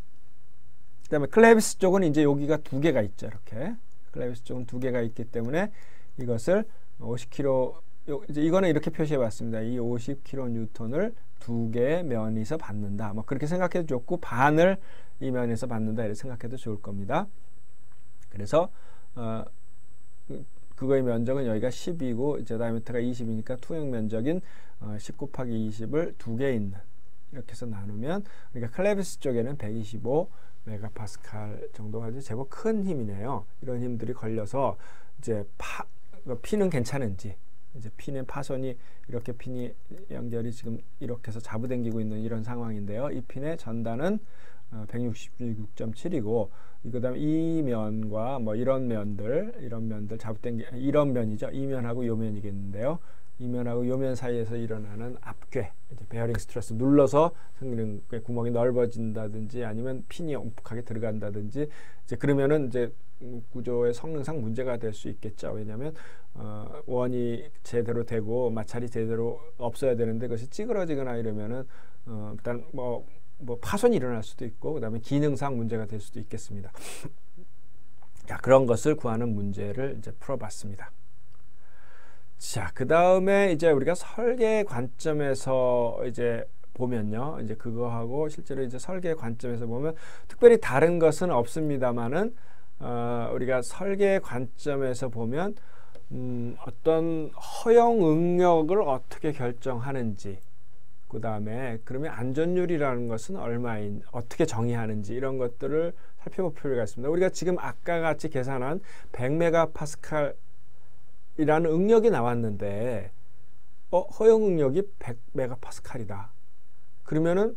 그다음에 클레비스 쪽은 이제 여기가 두 개가 있죠. 이렇게 클레비스 쪽은 두 개가 있기 때문에 이것을 50kN, 이제 이거는 이렇게 표시해 봤습니다. 이 50kN을 두 개의 면에서 받는다. 뭐 그렇게 생각해도 좋고, 반을 이 면에서 받는다 이렇게 생각해도 좋을 겁니다. 그래서 그거의 면적은 여기가 10이고 이제 다이아미터가 20이니까 투영 면적인 10 곱하기 20을 두 개 있는, 이렇게 해서 나누면 그러니까 클레비스 쪽에는 125 메가파스칼 정도가 이제 제법 큰 힘이네요. 이런 힘들이 걸려서 이제 핀은 괜찮은지, 이제 핀의 파손이 이렇게 핀이 연결이 지금 이렇게 해서 잡아당기고 있는 이런 상황인데요. 이 핀의 전단은 166.7이고 그다음에 이 면과 뭐 이런 면들 이런 면이죠. 이 면하고 요 면이겠는데요. 이 면하고 요 면 사이에서 일어나는 압괴, 이제 베어링 스트레스 눌러서 생기는 구멍이 넓어진다든지 아니면 핀이 움푹하게 들어간다든지, 이제 그러면은 이제 구조의 성능상 문제가 될 수 있겠죠. 왜냐하면 원이 제대로 되고 마찰이 제대로 없어야 되는데 그것이 찌그러지거나 이러면은 일단 뭐 파손이 일어날 수도 있고 그다음에 기능상 문제가 될 수도 있겠습니다. 자, 그런 것을 구하는 문제를 이제 풀어봤습니다. 자, 그 다음에 이제 우리가 설계 관점에서 이제 보면요, 이제 그거하고 실제로 이제 설계 관점에서 보면 특별히 다른 것은 없습니다만은 우리가 설계 관점에서 보면 어떤 허용 응력을 어떻게 결정하는지, 그 다음에 그러면 안전율이라는 것은 얼마인, 어떻게 정의하는지, 이런 것들을 살펴볼 필요가 있습니다. 우리가 지금 아까 같이 계산한 100메가파스칼이라는 응력이 나왔는데 허용 응력이 100메가파스칼이다. 그러면은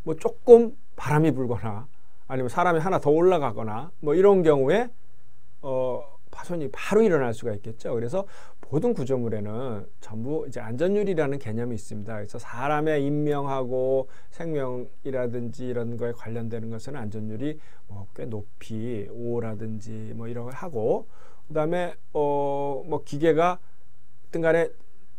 뭐 조금 바람이 불거나 아니면 사람이 하나 더 올라가거나 뭐 이런 경우에 파손이 바로 일어날 수가 있겠죠. 그래서 모든 구조물에는 전부 이제 안전율이라는 개념이 있습니다. 그래서 사람의 인명하고 생명이라든지 이런 거에 관련되는 것은 안전율이 뭐 꽤 높이 5라든지 뭐 이런 걸 하고, 그다음에 뭐 기계가 등간에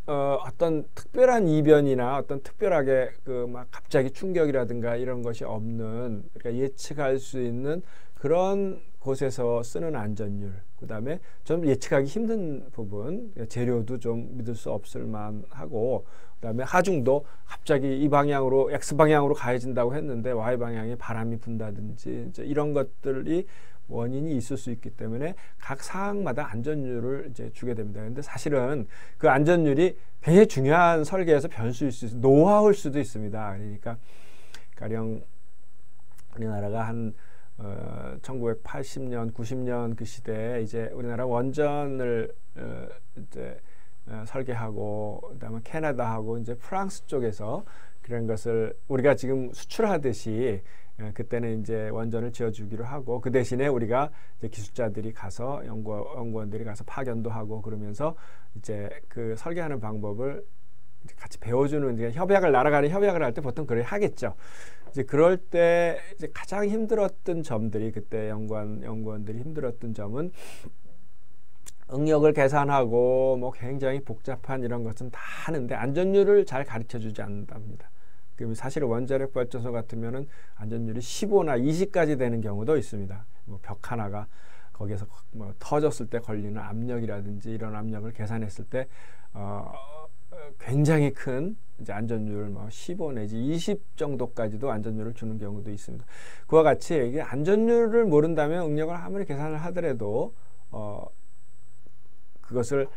어떤 특별한 이변이나 어떤 특별하게 그 막 갑자기 충격이라든가 이런 것이 없는, 그러니까 예측할 수 있는 그런 곳에서 쓰는 안전율, 그 다음에 좀 예측하기 힘든 부분, 재료도 좀 믿을 수 없을 만하고, 그 다음에 하중도 갑자기 이 방향으로 X 방향으로 가해진다고 했는데 Y 방향에 바람이 분다든지 이제 이런 것들이 원인이 있을 수 있기 때문에 각 사항마다 안전율을 이제 주게 됩니다. 근데 사실은 그 안전율이 굉장히 중요한 설계에서 변수일 수 있어요. 노하우일 수도 있습니다. 그러니까 가령 우리나라가 한 1980년, 90년 그 시대에 이제 우리나라 원전을 이제 설계하고, 그다음에 캐나다하고 이제 프랑스 쪽에서 그런 것을 우리가 지금 수출하듯이 그때는 이제 원전을 지어주기로 하고, 그 대신에 우리가 이제 기술자들이 가서 연구원들이 가서 파견도 하고 그러면서 이제 그 설계하는 방법을 같이 배워주는, 이제 나라간에 협약을 할 때 보통 그래 하겠죠. 이제 그럴 때 이제 가장 힘들었던 점들이, 그때 연구원들이 힘들었던 점은 응력을 계산하고 뭐 굉장히 복잡한 이런 것은 다 하는데 안전율을 잘 가르쳐주지 않는답니다. 그럼 사실 원자력 발전소 같으면은 안전율이 15나 20까지 되는 경우도 있습니다. 뭐 벽 하나가 거기에서 뭐 터졌을 때 걸리는 압력이라든지 이런 압력을 계산했을 때 굉장히 큰 이제 안전율 뭐 15 내지 20 정도까지도 안전율을 주는 경우도 있습니다. 그와 같이 이게 안전율을 모른다면 응력을 아무리 계산을 하더라도 그것을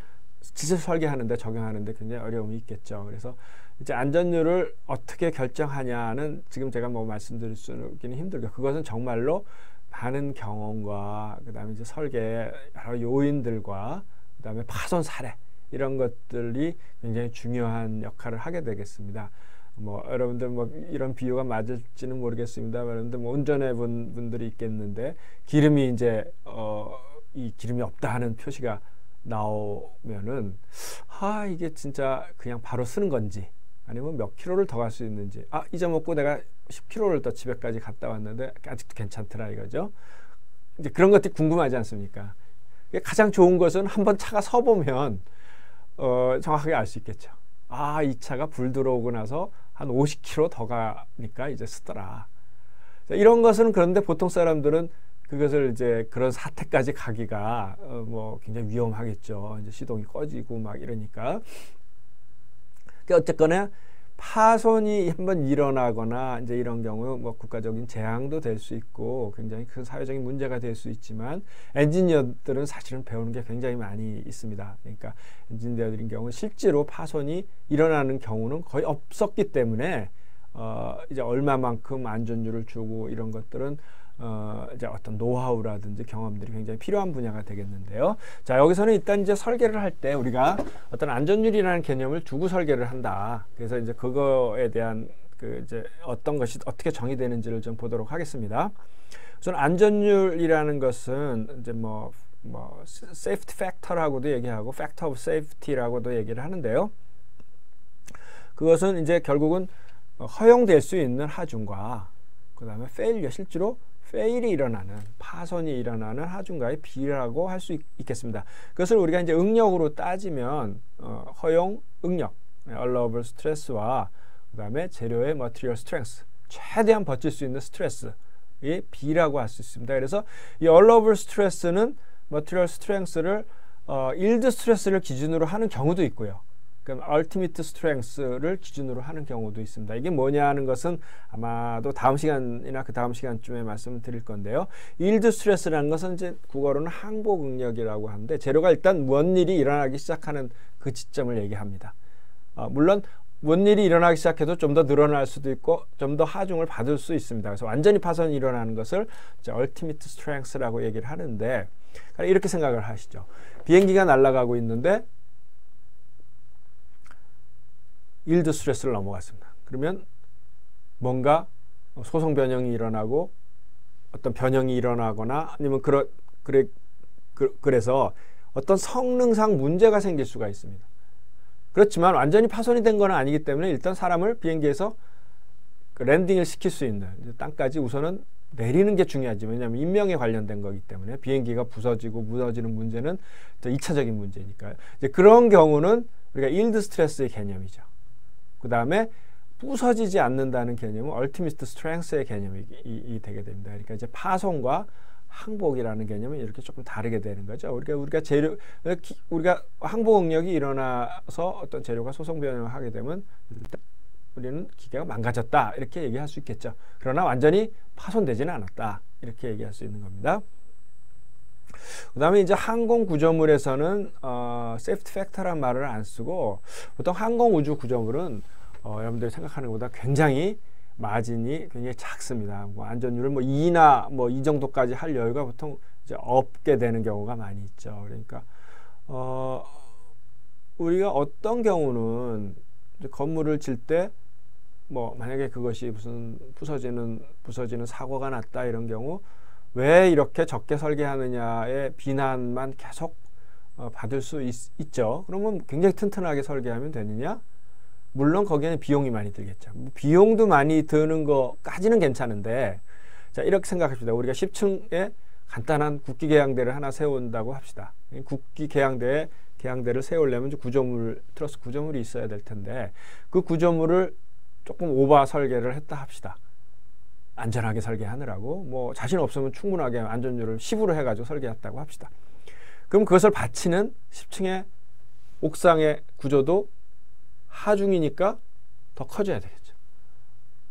기술 설계하는데 적용하는데 굉장히 어려움이 있겠죠. 그래서 이제 안전율을 어떻게 결정하냐는 지금 제가 뭐 말씀드릴 수는 힘들고, 그것은 정말로 많은 경험과 그다음에 이제 설계 여러 요인들과 그다음에 파손 사례 이런 것들이 굉장히 중요한 역할을 하게 되겠습니다. 뭐 여러분들 뭐 이런 비유가 맞을지는 모르겠습니다. 여러분들 뭐 운전해 본 분들이 있겠는데 기름이 이제 이 기름이 없다 하는 표시가 나오면은 이게 진짜 그냥 바로 쓰는 건지 아니면 몇 킬로를 더 갈 수 있는지, 잊어먹고 내가 10킬로를 더 집에까지 갔다 왔는데 아직도 괜찮더라 이거죠. 이제 그런 것들이 궁금하지 않습니까? 가장 좋은 것은 한번 차가 서보면 정확하게 알 수 있겠죠. 이 차가 불 들어오고 나서 한 50km 더 가니까 이제 쓰더라. 이런 것은, 그런데 보통 사람들은 그것을 이제 그런 사태까지 가기가 뭐 굉장히 위험하겠죠. 이제 시동이 꺼지고 막 이러니까. 어쨌거나 파손이 한번 일어나거나 이제 이런 경우 뭐 국가적인 재앙도 될 수 있고 굉장히 큰 사회적인 문제가 될 수 있지만, 엔지니어들은 사실은 배우는 게 굉장히 많이 있습니다. 그러니까 엔지니어들인 경우 실제로 파손이 일어나는 경우는 거의 없었기 때문에 이제 얼마만큼 안전율을 주고 이런 것들은 이제 어떤 노하우라든지 경험들이 굉장히 필요한 분야가 되겠는데요. 자, 여기서는 일단 이제 설계를 할 때 우리가 어떤 안전율이라는 개념을 두고 설계를 한다. 그래서 이제 그거에 대한 그 이제 어떤 것이 어떻게 정의되는지를 좀 보도록 하겠습니다. 우선 안전율이라는 것은 이제 뭐 safety factor라고도 얘기하고 factor of safety라고도 얘기를 하는데요. 그것은 이제 결국은 허용될 수 있는 하중과 그다음에 failure, 실제로 페일이 일어나는, 파손이 일어나는 하중과의 비례라고 할 수 있겠습니다. 그것을 우리가 이제 응력으로 따지면 허용 응력, allowable stress와 그다음에 재료의 material strength, 최대한 버틸 수 있는 스트레스의 비라고 할 수 있습니다. 그래서 이 allowable stress는 material strength를 yield stress를 기준으로 하는 경우도 있고요. 그럼 ultimate strength를 기준으로 하는 경우도 있습니다. 이게 뭐냐 하는 것은 아마도 다음 시간이나 그 다음 시간쯤에 말씀을 드릴 건데요. yield stress라는 것은 이제 국어로는 항복 응력이라고 하는데, 재료가 일단 뭔 일이 일어나기 시작하는 그 지점을 얘기합니다. 물론 뭔 일이 일어나기 시작해도 좀 더 늘어날 수도 있고 좀 더 하중을 받을 수 있습니다. 그래서 완전히 파손이 일어나는 것을 이제 ultimate strength라고 얘기를 하는데, 이렇게 생각을 하시죠. 비행기가 날아가고 있는데 yield 스트레스를 넘어갔습니다. 그러면 뭔가 소성 변형이 일어나고 어떤 변형이 일어나거나 아니면 그래서 어떤 성능상 문제가 생길 수가 있습니다. 그렇지만 완전히 파손이 된 건 아니기 때문에 일단 사람을 비행기에서 랜딩을 시킬 수 있는, 땅까지 우선은 내리는 게 중요하지. 왜냐하면 인명에 관련된 거기 때문에 비행기가 부서지고 무너지는 문제는 2차적인 문제니까요. 이제 그런 경우는 우리가 일드 스트레스의 개념이죠. 그 다음에 부서지지 않는다는 개념은 얼티미트 스트렝스의 개념이 되게 됩니다. 그러니까 이제 파손과 항복이라는 개념은 이렇게 조금 다르게 되는 거죠. 우리가 항복 응력이 일어나서 어떤 재료가 소성 변형을 하게 되면 우리는 기계가 망가졌다 이렇게 얘기할 수 있겠죠. 그러나 완전히 파손되지는 않았다 이렇게 얘기할 수 있는 겁니다. 그 다음에 이제 항공 구조물에서는 세이프티 팩터란 말을 안 쓰고 보통 항공 우주 구조물은 여러분들이 생각하는 것보다 굉장히 마진이 굉장히 작습니다. 뭐 안전율을 뭐 2나 뭐 이 정도까지 할 여유가 보통 이제 없게 되는 경우가 많이 있죠. 그러니까 우리가 어떤 경우는 건물을 질 때 뭐 만약에 그것이 무슨 부서지는 사고가 났다 이런 경우 왜 이렇게 적게 설계하느냐의 비난만 계속 받을 수 있죠. 그러면 굉장히 튼튼하게 설계하면 되느냐? 물론 거기에는 비용이 많이 들겠죠. 비용도 많이 드는 거까지는 괜찮은데, 자 이렇게 생각합시다. 우리가 10층에 간단한 국기 계양대를 하나 세운다고 합시다. 국기 계양대를 세우려면 트러스 구조물이 있어야 될 텐데 그 구조물을 조금 오버 설계를 했다 합시다. 안전하게 설계하느라고 뭐 자신 없으면 충분하게 안전율을 10으로 해가지고 설계했다고 합시다. 그럼 그것을 받치는 10층의 옥상의 구조도 하중이니까 더 커져야 되겠죠.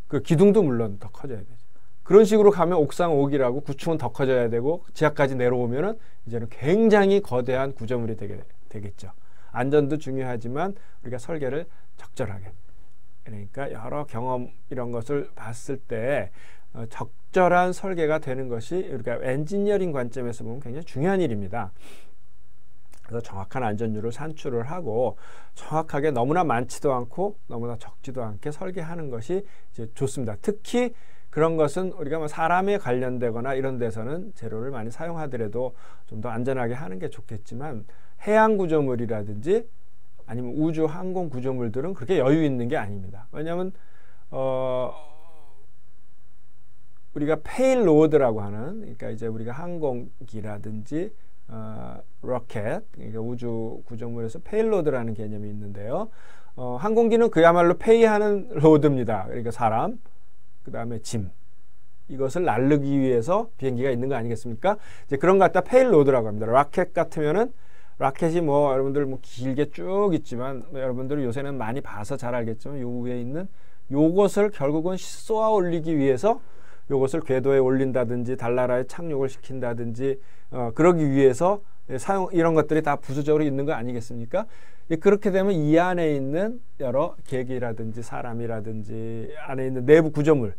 그 기둥도 물론 더 커져야 되죠. 그런 식으로 가면 옥상 5기라고 9층은 더 커져야 되고 지하까지 내려오면은 이제는 굉장히 거대한 구조물이 되겠죠. 안전도 중요하지만 우리가 설계를 적절하게, 그러니까 여러 경험 이런 것을 봤을 때 적절한 설계가 되는 것이 우리가 엔지니어링 관점에서 보면 굉장히 중요한 일입니다. 그래서 정확한 안전율을 산출을 하고 정확하게 너무나 많지도 않고 너무나 적지도 않게 설계하는 것이 이제 좋습니다. 특히 그런 것은 우리가 뭐 사람에 관련되거나 이런 데서는 재료를 많이 사용하더라도 좀 더 안전하게 하는 게 좋겠지만 해양 구조물이라든지 아니면 우주 항공 구조물들은 그렇게 여유 있는 게 아닙니다. 왜냐하면 우리가 페일로드라고 하는, 그러니까 이제 우리가 항공기라든지 로켓, 그러니까 우주 구조물에서 페일로드라는 개념이 있는데요. 항공기는 그야말로 페이하는 로드입니다. 그러니까 사람, 그 다음에 짐, 이것을 날르기 위해서 비행기가 있는 거 아니겠습니까? 이제 그런 거 갖다 페일로드라고 합니다. 로켓 같으면은 라켓이 뭐 여러분들 뭐 길게 쭉 있지만 여러분들은 요새는 많이 봐서 잘 알겠지만 요 위에 있는 요것을 결국은 쏘아 올리기 위해서 요것을 궤도에 올린다든지 달나라에 착륙을 시킨다든지 그러기 위해서 이런 것들이 다 부수적으로 있는 거 아니겠습니까? 그렇게 되면 이 안에 있는 여러 계기라든지 사람이라든지 안에 있는 내부 구조물,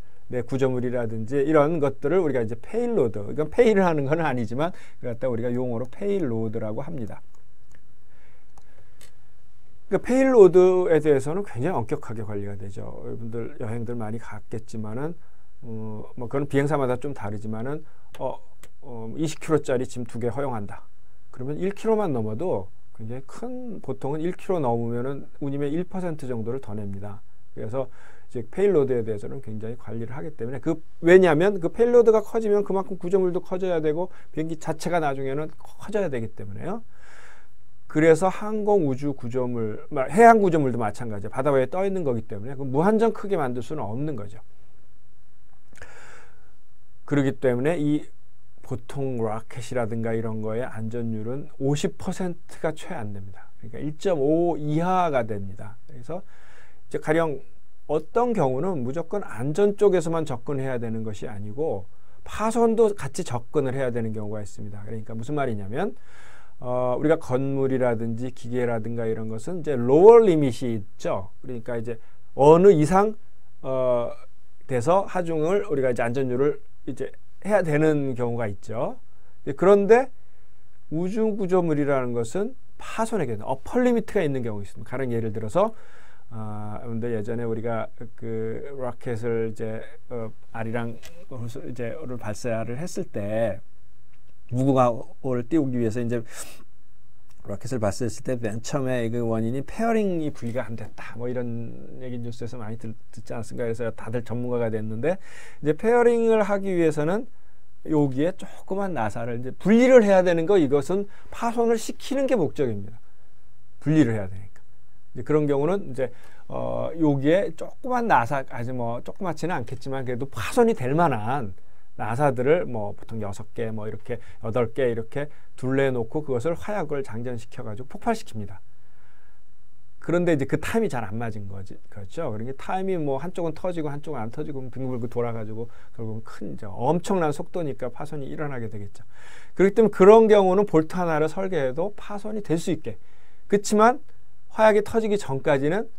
구조물이라든지 이런 것들을 우리가 이제 페일로드, 이건 페이를 하는 건 아니지만 그걸 우리가 용어로 페일로드라고 합니다. 그러니까 페일로드에 대해서는 굉장히 엄격하게 관리가 되죠. 여러분들 여행들 많이 갔겠지만은 뭐 그건 비행사마다 좀 다르지만은 20kg짜리 짐 2개 허용한다. 그러면 1kg만 넘어도 굉장히 큰, 보통은 1kg 넘으면은 운임의 1% 정도를 더 냅니다. 그래서 이제 페일로드에 대해서는 굉장히 관리를 하기 때문에 왜냐하면 그 페일로드가 커지면 그만큼 구조물도 커져야 되고 비행기 자체가 나중에는 커져야 되기 때문에요. 그래서 항공 우주 구조물, 해양 구조물도 마찬가지예요. 바다 위에 떠 있는 거기 때문에 무한정 크게 만들 수는 없는 거죠. 그렇기 때문에 이 보통 로켓이라든가 이런 거의 안전율은 50%가 채 안 됩니다. 그러니까 1.5 이하가 됩니다. 그래서 이제 가령 어떤 경우는 무조건 안전 쪽에서만 접근해야 되는 것이 아니고 파손도 같이 접근을 해야 되는 경우가 있습니다. 그러니까 무슨 말이냐면 우리가 건물이라든지 기계라든가 이런 것은 이제 로어 리밋이 있죠. 그러니까 이제 어느 이상 돼서 하중을 우리가 이제 안전율을 이제 해야 되는 경우가 있죠. 그런데 우주 구조물이라는 것은 파손의 경우, 어퍼 리미트가 있는 경우가 있습니다. 가령 예를 들어서 여러분들 예전에 우리가 그 로켓을 이제 아리랑을 발사를 했을 때 무궁화호를 띄우기 위해서 이제 로켓을 발사했을 때 맨 처음에 그 원인이 페어링이 분리가 안 됐다. 뭐 이런 얘기 뉴스에서 많이 듣지 않습니까? 그래서 다들 전문가가 됐는데 이제 페어링을 하기 위해서는 여기에 조그만 나사를 이제 분리를 해야 되는 거, 이것은 파손을 시키는 게 목적입니다. 분리를 해야 되니까. 이제 그런 경우는 이제 여기에 조그만 나사, 아주 뭐 조그맣지는 않겠지만 그래도 파손이 될 만한 나사들을 뭐 보통 6개 뭐 이렇게 8개 이렇게 둘러해 놓고 그것을 화약을 장전시켜 가지고 폭발시킵니다. 그런데 이제 그 타임이 잘 안 맞은 거지, 그렇죠? 그러니까 타임이 뭐 한쪽은 터지고 한쪽은 안 터지고 빙글빙글 돌아가지고 결국은 큰 이제 엄청난 속도니까 파손이 일어나게 되겠죠. 그렇기 때문에 그런 경우는 볼트 하나를 설계해도 파손이 될 수 있게. 그렇지만 화약이 터지기 전까지는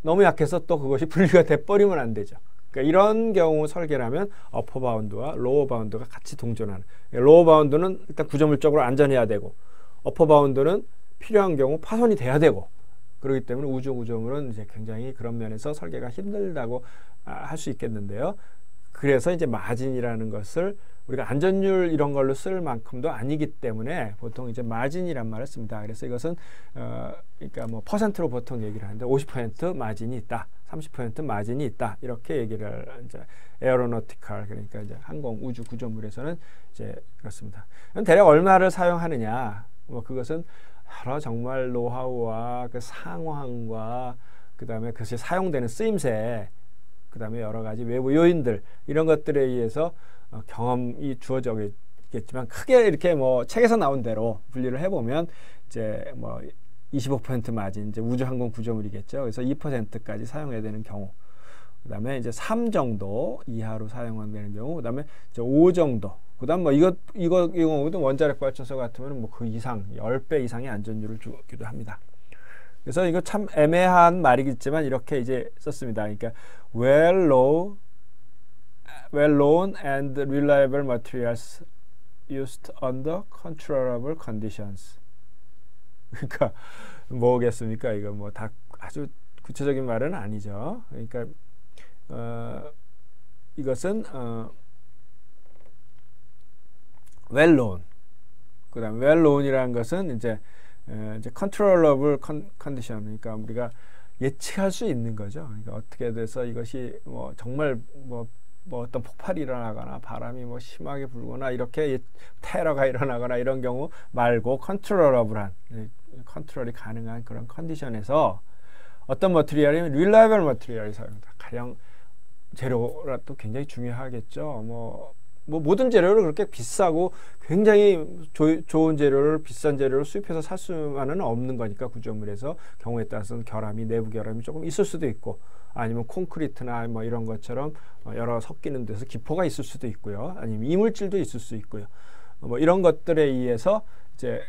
너무 약해서 또 그것이 분리가 돼버리면 안 되죠. 그러니까 이런 경우 설계라면 어퍼 바운드와 로어 바운드가 같이 동존하는. 그러니까 로어 바운드는 일단 구조물적으로 안전해야 되고, 어퍼 바운드는 필요한 경우 파손이 돼야 되고. 그렇기 때문에 우주 구조물은 이제 굉장히 그런 면에서 설계가 힘들다고 할 수 있겠는데요. 그래서 이제 마진이라는 것을 우리가 안전율 이런 걸로 쓸 만큼도 아니기 때문에 보통 이제 마진이란 말을 씁니다. 그래서 이것은 그러니까 뭐 퍼센트로 보통 얘기를 하는데 50% 마진이 있다, 30% 마진이 있다 이렇게 얘기를 이제 에어로노티컬 그러니까 이제 항공 우주 구조물에서는 이제 그렇습니다. 그럼 대략 얼마를 사용하느냐? 뭐 그것은 여러 정말 노하우와 그 상황과 그다음에 그것이 사용되는 쓰임새, 그다음에 여러 가지 외부 요인들 이런 것들에 의해서 경험이 주어지겠지만 크게 이렇게 뭐 책에서 나온 대로 분리를 해보면 이제 뭐 25% 마진 이제 우주항공 구조물이겠죠. 그래서 2%까지 사용해야 되는 경우, 그다음에 이제 3 정도 이하로 사용되는 경우, 그다음에 이제 5 정도. 그다음 뭐 이거 이 경우도 원자력 발전소 같으면 뭐 그 이상 10배 이상의 안전율을 주기도 합니다. 그래서 이거 참 애매한 말이겠지만 이렇게 이제 썼습니다. 그러니까 well known and reliable materials used under controllable conditions. 그러니까 뭐겠습니까? 이거 뭐 다 아주 구체적인 말은 아니죠. 그러니까 이것은 well known. 그다음 well known이라는 것은 이제 controllable condition. 그러니까 우리가 예측할 수 있는 거죠. 그러니까 어떻게 돼서 이것이 뭐 정말 뭐 어떤 폭발이 일어나거나 바람이 뭐 심하게 불거나 이렇게 테러가 일어나거나 이런 경우 말고 컨트롤러블한, 컨트롤이 가능한 그런 컨디션에서 어떤 머티리얼이면 릴라이벌 머티리얼이 사용된다. 가령 재료라도 굉장히 중요하겠죠. 뭐 모든 재료를 그렇게 비싸고 굉장히 좋은 재료를 비싼 재료를 수입해서 살 수만은 없는 거니까 구조물에서 경우에 따라서는 결함이 내부 결함이 조금 있을 수도 있고, 아니면 콘크리트나 뭐 이런 것처럼 여러 섞이는 데서 기포가 있을 수도 있고요. 아니면 이물질도 있을 수 있고요. 뭐 이런 것들에 의해서 이제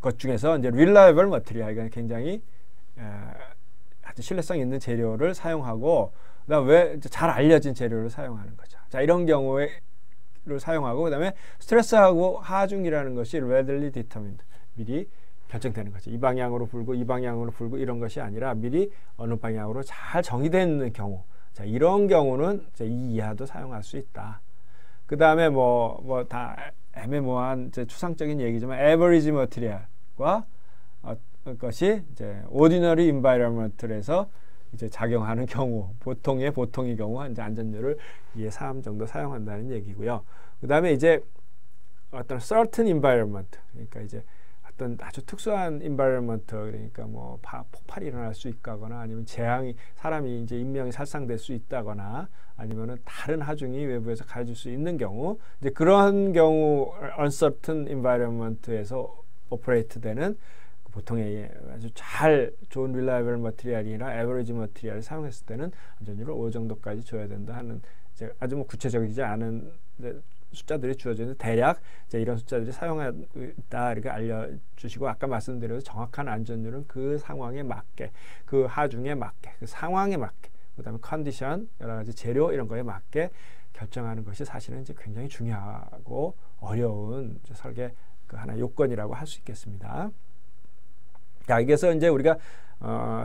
것 중에서 이제 reliable material, 굉장히 아주 신뢰성 있는 재료를 사용하고, 그다음 왜 잘 알려진 재료를 사용하는 거죠. 자, 이런 경우에 를 사용하고, 그다음에 스트레스하고 하중이라는 것이 readily determined, 미리 결정되는 거죠. 이 방향으로 불고 이 방향으로 불고 이런 것이 아니라 미리 어느 방향으로 잘 정의되어 있는 경우, 자, 이런 경우는 이제 이 이하도 사용할 수 있다. 그다음에 뭐 다 애매모호한 이제 추상적인 얘기지만 average material과 것이 이제 ordinary environment에서 이제 작용하는 경우, 보통의 경우 이제 안전율을 2의 3 정도 사용한다는 얘기고요. 그다음에 이제 어떤 certain environment, 그러니까 이제 어떤 아주 특수한 environment, 그러니까 뭐 폭발이 일어날 수 있거나 아니면 재앙이, 사람이 이제 인명이 살상될 수 있다거나 아니면은 다른 하중이 외부에서 가해질 수 있는 경우, 이제 그런 경우 uncertain environment에서 operate 되는 보통의 아주 좋은 reliable material이나 average material을 사용했을 때는 안전율을 5 정도까지 줘야 된다 하는 이제 아주 뭐 구체적이지 않은 숫자들이 주어지는데, 대략 이제 이런 숫자들이 사용했다 이렇게 알려주시고, 아까 말씀드린 정확한 안전율은 그 상황에 맞게, 그 하중에 맞게, 그 상황에 맞게, 그다음에 컨디션, 여러 가지 재료 이런 거에 맞게 결정하는 것이 사실은 이제 굉장히 중요하고 어려운 설계 그 하나의 요건이라고 할 수 있겠습니다. 자, 여기서 이제 우리가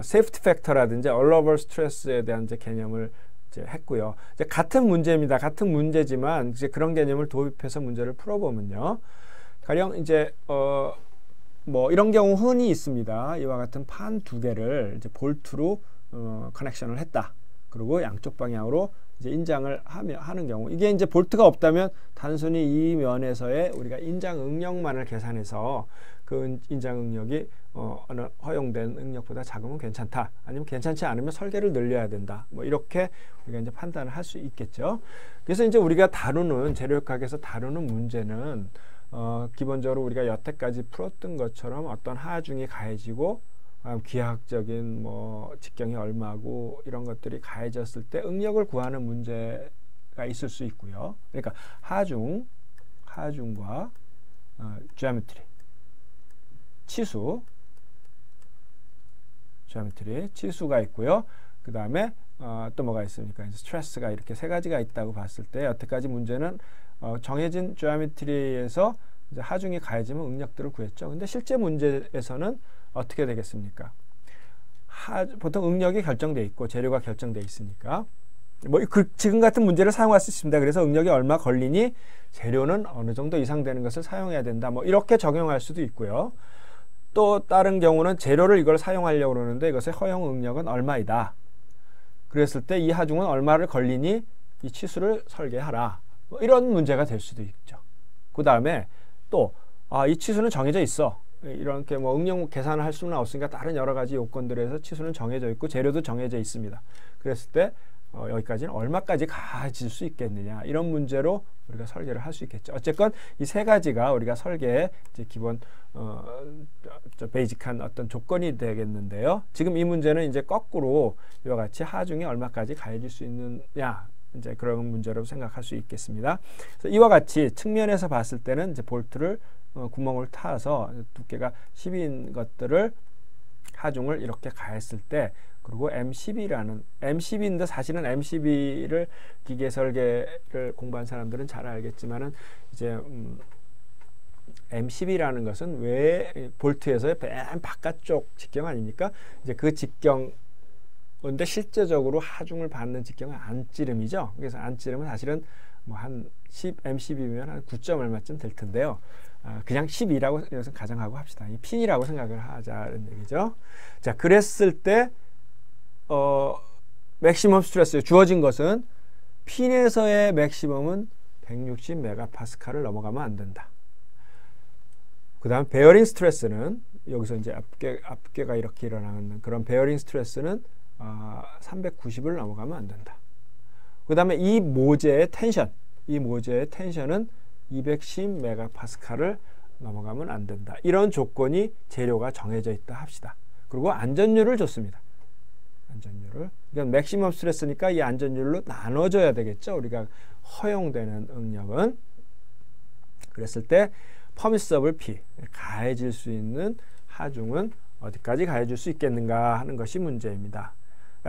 세이프티 팩터라든지 allowable 스트레스에 대한 이제 개념을 이제 했고요. 이제 같은 문제입니다. 같은 문제지만 이제 그런 개념을 도입해서 문제를 풀어보면요. 가령 이제 뭐 이런 경우 흔히 있습니다. 이와 같은 판 2개를 이제 볼트로 커넥션을 했다. 그리고 양쪽 방향으로 이제 인장을 하는 경우, 이게 이제 볼트가 없다면 단순히 이 면에서의 우리가 인장 응력만을 계산해서 그 인장 응력이 어느 허용된 응력보다 작으면 괜찮다, 아니면 괜찮지 않으면 설계를 늘려야 된다, 뭐 이렇게 우리가 이제 판단을 할 수 있겠죠. 그래서 이제 우리가 다루는 재료역학에서 다루는 문제는 기본적으로 우리가 여태까지 풀었던 것처럼 어떤 하중이 가해지고 기하학적인 뭐 직경이 얼마고 이런 것들이 가해졌을 때 응력을 구하는 문제가 있을 수 있고요. 그러니까 하중과 geometry, 치수가 있고요. 그 다음에 또 뭐가 있습니까? 스트레스가 이렇게 세 가지가 있다고 봤을 때 여태까지 문제는 정해진 geometry에서 이제 하중이 가해지면 응력들을 구했죠. 근데 실제 문제에서는 어떻게 되겠습니까? 보통 응력이 결정돼 있고 재료가 결정돼 있으니까 뭐 지금 같은 문제를 사용할 수 있습니다. 그래서 응력이 얼마 걸리니 재료는 어느 정도 이상 되는 것을 사용해야 된다, 뭐 이렇게 적용할 수도 있고요. 또 다른 경우는 재료를 이걸 사용하려고 그러는데 이것의 허용 응력은 얼마이다. 그랬을 때 이 하중은 얼마를 걸리니 이 치수를 설계하라, 뭐 이런 문제가 될 수도 있죠. 그 다음에 또 이 치수는 정해져 있어, 이렇게 뭐 응력 계산을 할 수는 없으니까 다른 여러 가지 요건들에서 치수는 정해져 있고 재료도 정해져 있습니다. 그랬을 때 여기까지는 얼마까지 가질 수 있겠느냐, 이런 문제로 우리가 설계를 할 수 있겠죠. 어쨌건 이 세 가지가 우리가 설계의 이제 기본 베이직한 어떤 조건이 되겠는데요. 지금 이 문제는 이제 거꾸로 이와 같이 하중이 얼마까지 가해질 수 있느냐, 이제 그런 문제로 생각할 수 있겠습니다. 그래서 이와 같이 측면에서 봤을 때는 이제 볼트를 구멍을 타서 두께가 10인 것들을 하중을 이렇게 가했을 때, 그리고 M12인데 사실은 M12를 기계 설계를 공부한 사람들은 잘 알겠지만은 이제 M12라는 것은 왜 볼트에서의 맨 바깥쪽 직경 아닙니까? 이제 그 직경, 근데 실제적으로 하중을 받는 직경은 안찌름이죠. 그래서 안찌름은 사실은 뭐 한 M12면 한 9점 얼마쯤 될 텐데요. 그냥 12라고 여기서 가정하고 합시다. 이 핀이라고 생각을 하자는 얘기죠. 자, 그랬을 때 맥시멈 스트레스 주어진 것은 핀에서의 맥시멈은 160메가파스칼을 넘어가면 안 된다. 그 다음 베어링 스트레스는 여기서 이제 앞괴가 이렇게 일어나는 그런 베어링 스트레스는 390을 넘어가면 안 된다. 그 다음에 이 모재의 텐션은 210메가파스칼을 넘어가면 안 된다. 이런 조건이 재료가 정해져 있다 합시다. 그리고 안전율을 줬습니다. 안전율을. 이건 맥시멈 스트레스니까 이 안전율로 나눠줘야 되겠죠. 우리가 허용되는 응력은. 그랬을 때 퍼미서블 P, 가해질 수 있는 하중은 어디까지 가해질 수 있겠는가 하는 것이 문제입니다.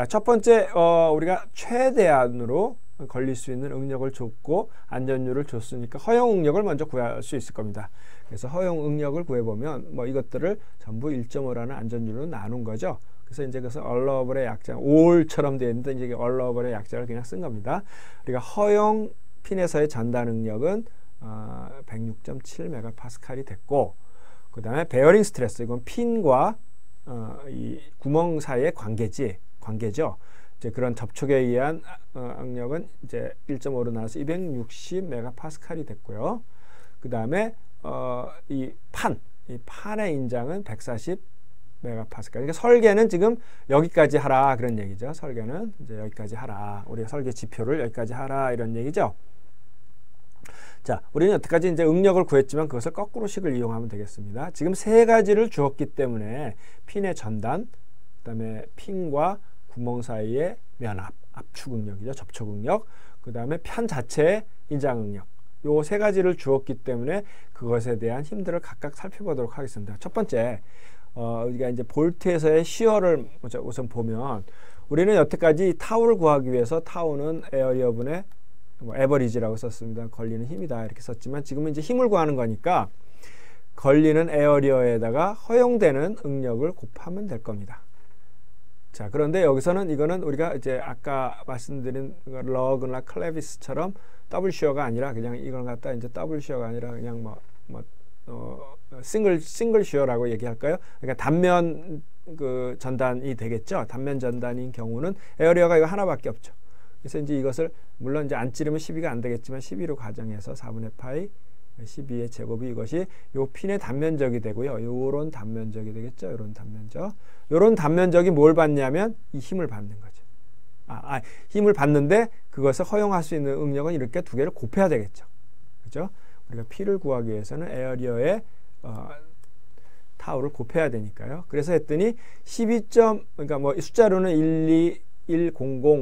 첫 번째, 우리가 최대한으로 걸릴 수 있는 응력을 줬고 안전율을 줬으니까 허용 응력을 먼저 구할 수 있을 겁니다. 그래서 허용 응력을 구해보면 뭐 이것들을 전부 1.5라는 안전율로 나눈 거죠. 그래서 이제 그래서 allowable의 약자, all처럼 되어 있는데 이제 allowable의 약자를 그냥 쓴 겁니다. 우리가 허용 핀에서의 전단 응력은 106.7메가파스칼이 됐고, 그 다음에 베어링 스트레스, 이건 핀과 이 구멍 사이의 관계죠. 이제 그런 접촉에 의한 응력은 이제 1.5로 나눠서 260메가파스칼이 됐고요. 그 다음에 이 판의 인장은 140메가파스칼. 그러니까 설계는 지금 여기까지 하라 그런 얘기죠. 설계는 이제 여기까지 하라. 우리 설계 지표를 여기까지 하라 이런 얘기죠. 자, 우리는 여태까지 이제 응력을 구했지만 그것을 거꾸로 식을 이용하면 되겠습니다. 지금 세 가지를 주었기 때문에 핀의 전단, 그다음에 핀과 구멍 사이의 면압, 압축 응력이죠. 접촉 응력. 그다음에 편 자체의 인장 응력. 요 세 가지를 주었기 때문에 그것에 대한 힘들을 각각 살펴보도록 하겠습니다. 첫 번째, 우리가 이제 볼트에서의 시어를 우선 보면, 우리는 여태까지 타우를 구하기 위해서 타우는 에어리어분의 에버리지라고 썼습니다. 걸리는 힘이다 이렇게 썼지만 지금은 이제 힘을 구하는 거니까 걸리는 에어리어에다가 허용되는 응력을 곱하면 될 겁니다. 자, 그런데 여기서는 이거는 우리가 이제 아까 말씀드린 러그나 클레비스처럼 더블 시어가 아니라 그냥 이걸 갖다 이제 더블 시어가 아니라 그냥 싱글 시어라고 얘기할까요? 그러니까 단면에 그 전단이 되겠죠. 단면 전단인 경우는 에어리어가 이거 하나밖에 없죠. 그래서 이제 이것을 물론 이제 안 찌르면 12가 안 되겠지만 12로 가정해서 4분의 파이 12의 제곱이 이것이 요 핀의 단면적이 되고요. 요런 단면적이 되겠죠. 요런 단면적. 요런 단면적이 뭘 받냐면 이 힘을 받는 거죠. 힘을 받는데 그것을 허용할 수 있는 응력은 이렇게 두 개를 곱해야 되겠죠. 그죠? 우리가 P를 구하기 위해서는 에어리어의 타우를 곱해야 되니까요. 그래서 했더니 12점, 그러니까 뭐 숫자로는 100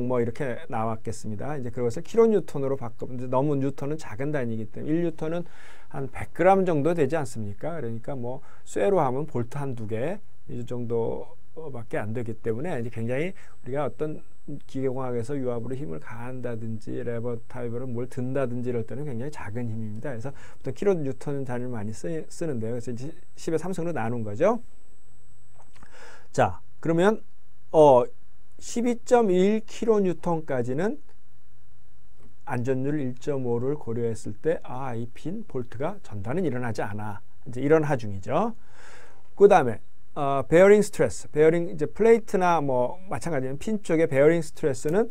뭐 이렇게 나왔겠습니다. 이제 그것을 킬로뉴턴으로 바꾸면 너무 뉴턴은 작은 단위이기 때문에 1뉴턴은 한 100g 정도 되지 않습니까? 그러니까 뭐 쇠로 하면 볼트 한두 개 이 정도밖에 안 되기 때문에 이제 굉장히 우리가 어떤 기계공학에서 유압으로 힘을 가한다든지 레버 타입으로 뭘 든다든지 이럴 때는 굉장히 작은 힘입니다. 그래서 보통 킬로뉴턴 단위를 많이 쓰는데요. 그래서 이제 10의 3승으로 나눈 거죠. 자, 그러면 12.1kN까지는 안전율 1.5를 고려했을 때 이 핀 볼트가 전단은 일어나지 않아. 이제 이런 하중이죠. 그 다음에 베어링 스트레스, 베어링 이제 플레이트나 뭐 마찬가지로 핀 쪽의 베어링 스트레스는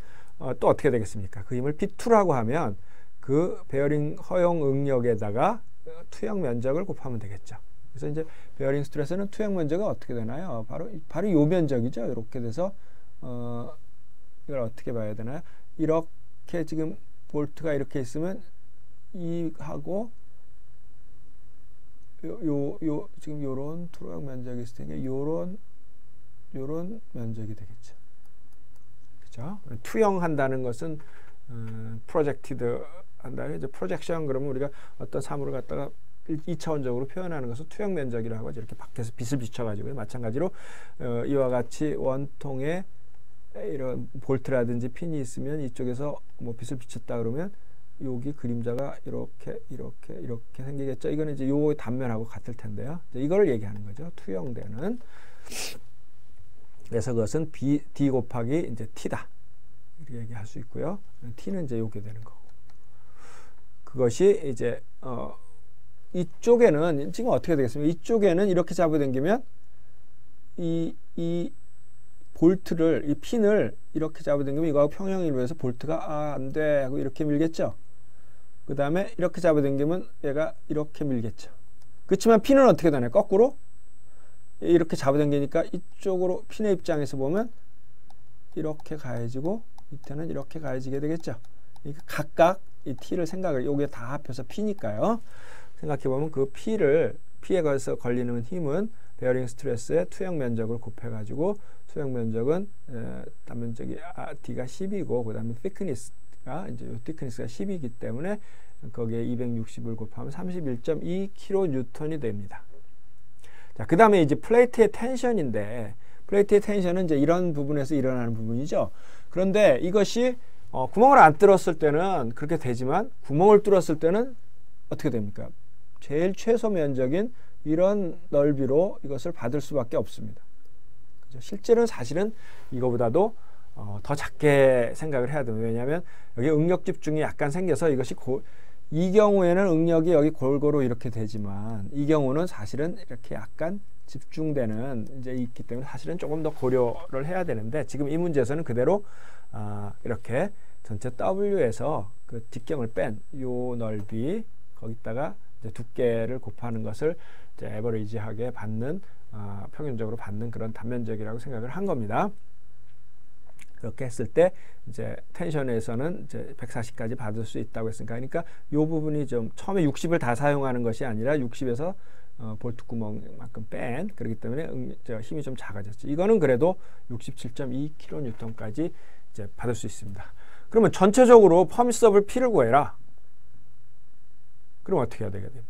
또 어떻게 되겠습니까? 그 힘을 P2라고 하면 그 베어링 허용 응력에다가 투영 면적을 곱하면 되겠죠. 그래서 이제 베어링 스트레스는 투영 면적은 어떻게 되나요? 바로 요 면적이죠. 이렇게 돼서 이걸 어떻게 봐야 되나요? 이렇게 지금 볼트가 이렇게 있으면 이 하고 지금 요런 투영 면적이 있을 테니까 요런 면적이 되겠죠. 그죠? 투영한다는 것은 프로젝티드 한다는 이제 프로젝션 그러면 우리가 어떤 사물을 갖다가 2차원적으로 표현하는 것을 투영 면적이라고 하죠. 이렇게 밖에서 빛을 비춰가지고 마찬가지로 이와 같이 원통에 이런 볼트라든지 핀이 있으면 이쪽에서 뭐 빛을 비쳤다 그러면 여기 그림자가 이렇게 생기겠죠. 이거는 이제 요 단면하고 같을 텐데요. 이걸 얘기하는 거죠. 투영되는. 그래서 그것은 D 곱하기 이제 T다. 이렇게 얘기할 수 있고요. T는 이제 요게 되는 거고. 그것이 이제 이쪽에는 지금 어떻게 되겠습니까? 이쪽에는 이렇게 잡아당기면 이 볼트를 이 핀을 이렇게 잡아당기면 이거하고 평행을 위해서 볼트가 안 돼 하고 이렇게 밀겠죠. 그 다음에 이렇게 잡아당기면 얘가 이렇게 밀겠죠. 그렇지만 핀은 어떻게 되나요? 거꾸로 이렇게 잡아당기니까 이쪽으로 핀의 입장에서 보면 이렇게 가해지고 밑에는 이렇게 가해지게 되겠죠. 그러니까 각각 이 T를 여기에 다 합해서 P니까요. 생각해보면 그 P에 걸려서 걸리는 힘은 베어링 스트레스의 투영 면적을 곱해가지고 투영 면적은 단면적이 D가 10이고 그 다음에 thickness가 이제 요 thickness가 10이기 때문에 거기에 260을 곱하면 31.2kN이 됩니다. 자, 그 다음에 이제 플레이트의 텐션인데 플레이트의 텐션은 이제 이런 부분에서 일어나는 부분이죠. 그런데 이것이 구멍을 안 뚫었을 때는 그렇게 되지만 구멍을 뚫었을 때는 어떻게 됩니까? 제일 최소 면적인 이런 넓이로 이것을 받을 수밖에 없습니다. 그죠? 실제로는 사실은 이거보다도 더 작게 생각을 해야 됩니다. 왜냐하면 여기 응력 집중이 약간 생겨서 이것이 이 경우에는 응력이 여기 골고루 이렇게 되지만 이 경우는 사실은 이렇게 약간 집중되는 이제 있기 때문에 사실은 조금 더 고려를 해야 되는데 지금 이 문제에서는 그대로 이렇게 전체 W에서 그 직경을 뺀 요 넓이 거기다가 이제 두께를 곱하는 것을 이제 에버리지하게 받는 평균적으로 받는 그런 단면적이라고 생각을 한 겁니다. 그렇게 했을 때 이제 텐션에서는 이제 140까지 받을 수 있다고 했으니까 그러니까 요 부분이 좀 처음에 60을 다 사용하는 것이 아니라 60에서 볼트 구멍만큼 뺀 그렇기 때문에 힘이 좀 작아졌죠. 이거는 그래도 67.2kN까지 이제 받을 수 있습니다. 그러면 전체적으로 퍼미서블 P를 구해라. 그럼 어떻게 해야 되겠어요?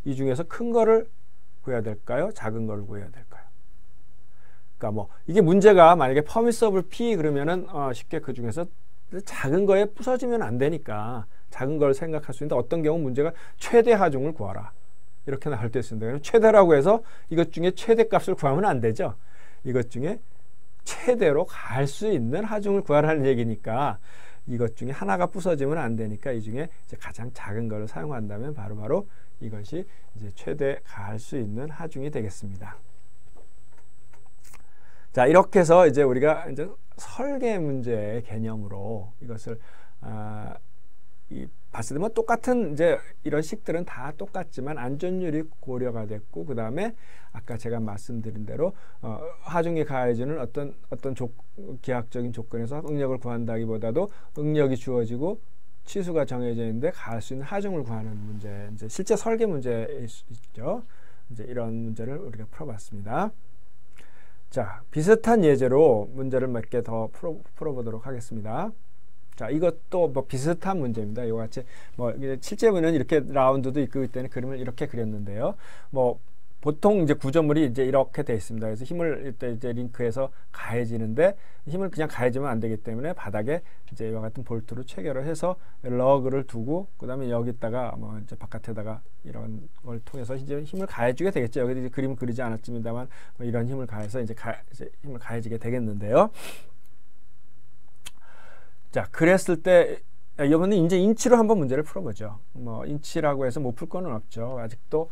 이 중에서 큰 거를 구해야 될까요? 작은 걸 구해야 될까요? 그러니까 뭐 이게 문제가 만약에 퍼미서블 P 그러면은 쉽게 그 중에서 작은 거에 부서지면 안 되니까 작은 걸 생각할 수 있는데 어떤 경우 문제가 최대 하중을 구하라. 이렇게 나올 때 있습니다. 최대라고 해서 이것 중에 최대값을 구하면 안 되죠. 이것 중에 최대로 갈 수 있는 하중을 구하라는 얘기니까 이것 중에 하나가 부서지면 안 되니까 이 중에 이제 가장 작은 거를 사용한다면 바로 이것이 이제 최대 갈 수 있는 하중이 되겠습니다. 자, 이렇게 해서 이제 우리가 이제 설계 문제의 개념으로 이것을 봤을 때 뭐 똑같은 이제 이런 식들은 다 똑같지만 안전율이 고려가 됐고, 그 다음에 아까 제가 말씀드린 대로 하중이 가해주는 어떤 기하학적인 조건에서 응력을 구한다기보다도 응력이 주어지고 치수가 정해져 있는데 가할 수 있는 하중을 구하는 문제, 이제 실제 설계 문제일 수 있죠. 이제 이런 문제를 우리가 풀어봤습니다. 자, 비슷한 예제로 문제를 몇 개 더 풀어보도록 하겠습니다. 자, 이것도 뭐 비슷한 문제입니다. 이와 같이 뭐 실제로는 이렇게 라운드도 있고 때문에 그림을 이렇게 그렸는데요. 뭐 보통 이제 구조물이 이제 이렇게 돼 있습니다. 그래서 힘을 이제 링크해서 가해지는데 힘을 그냥 가해지면 안 되기 때문에 바닥에 이제 이와 같은 볼트로 체결을 해서 러그를 두고, 그다음에 여기다가 뭐 이제 바깥에다가 이런 걸 통해서 이제 힘을 가해주게 되겠죠. 여기 이제 그림 그리지 않았습니다만 뭐 이런 힘을 가해서 이제 힘을 가해지게 되겠는데요. 자, 그랬을 때 이번에 이제 인치로 한번 문제를 풀어보죠. 뭐 인치라고 해서 못 풀 거는 없죠. 아직도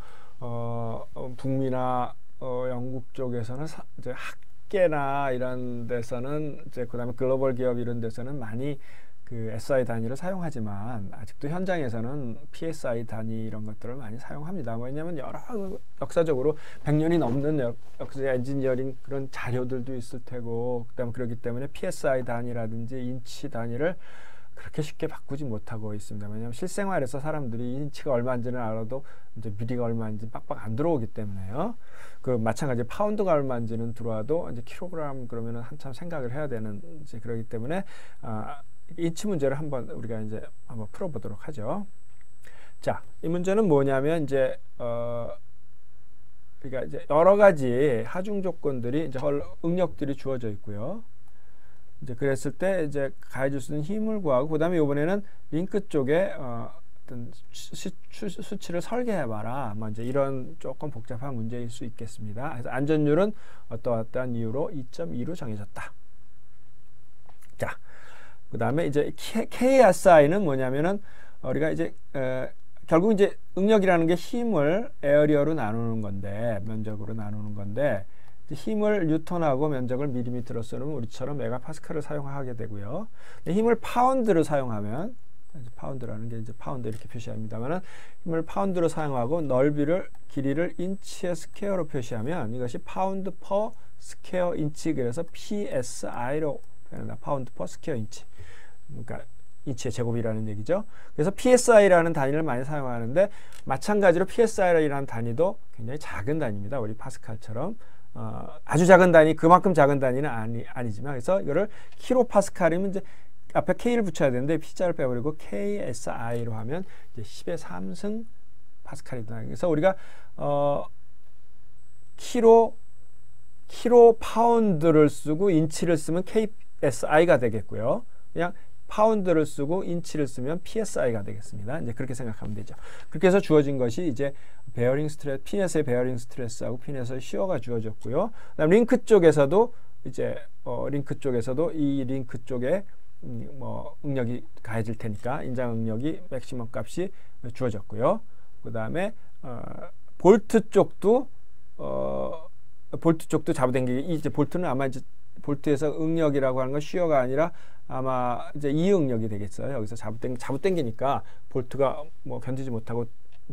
북미나 영국 쪽에서는 이제 학계나 이런 데서는 이제 그다음에 글로벌 기업 이런 데서는 많이 그 SI 단위를 사용하지만 아직도 현장에서는 PSI 단위 이런 것들을 많이 사용합니다. 왜냐하면 여러 역사적으로 100년이 넘는 역사 엔지니어링 그런 자료들도 있을 테고, 그다음에 그렇기 때문에 PSI 단위라든지 인치 단위를 그렇게 쉽게 바꾸지 못하고 있습니다. 왜냐하면 실생활에서 사람들이 인치가 얼마인지는 알아도 이제 미리가 얼마인지 빡빡 안 들어오기 때문에요. 그 마찬가지 파운드가 얼마인지는 들어와도 이제 킬로그램 그러면은 한참 생각을 해야 되는 이제 그러기 때문에 인치 문제를 한번 우리가 이제 한번 풀어보도록 하죠. 자, 이 문제는 뭐냐면 이제 그러니까 이제 여러 가지 하중 조건들이 이제 응력들이 주어져 있고요. 이제 그랬을 때 이제 가해줄 수 있는 힘을 구하고, 그다음에 이번에는 링크 쪽에 어떤 수치를 설계해봐라. 뭐 이제 이런 조금 복잡한 문제일 수 있겠습니다. 그래서 안전율은 어떠한 이유로 2.2로 정해졌다. 자, 그다음에 이제 KSI는 뭐냐면은 우리가 이제 결국 이제 응력이라는 게 힘을 에어리어로 나누는 건데, 면적으로 나누는 건데, 힘을 뉴턴하고 면적을 밀리미터로 쓰면 우리처럼 메가파스칼을 사용하게 되고요. 힘을 파운드로 사용하면, 파운드라는 게 이제 파운드 이렇게 표시합니다만은, 힘을 파운드로 사용하고 넓이를 길이를 인치의 스퀘어로 표시하면 이것이 파운드 퍼 스퀘어 인치, 그래서 PSI로 표현한다. 파운드 퍼 스퀘어 인치. 그러니까 인치의 제곱이라는 얘기죠. 그래서 PSI라는 단위를 많이 사용하는데, 마찬가지로 PSI라는 단위도 굉장히 작은 단위입니다. 우리 파스칼처럼. 아주 작은 단위, 그만큼 작은 단위는 아니지만, 그래서 이거를 킬로파스칼이면 이제 앞에 K를 붙여야 되는데 P자를 빼버리고 KSI로 하면 이제 10의 3승 파스칼이다. 그래서 우리가 킬로 파운드를 쓰고 인치를 쓰면 KSI가 되겠고요. 그냥 파운드를 쓰고 인치를 쓰면 PSI가 되겠습니다. 이제 그렇게 생각하면 되죠. 그렇게 해서 주어진 것이 이제 베어링 스트레스, 피넷의 베어링 스트레스하고 피넷의 시어가 주어졌고요. 그다음 링크 쪽에서도 이제 링크 쪽에서도 이 링크 쪽에 뭐 응력이 가해질 테니까 인장 응력이 맥시멈 값이 주어졌고요. 그다음에 볼트 쪽도 잡아당기기, 이제 볼트는 아마 이제 볼트에서 응력이라고 하는 건 시어가 아니라 아마 이제 이응력이 되겠어요. 여기서 잡아당기니까 볼트가 뭐 견디지 못하고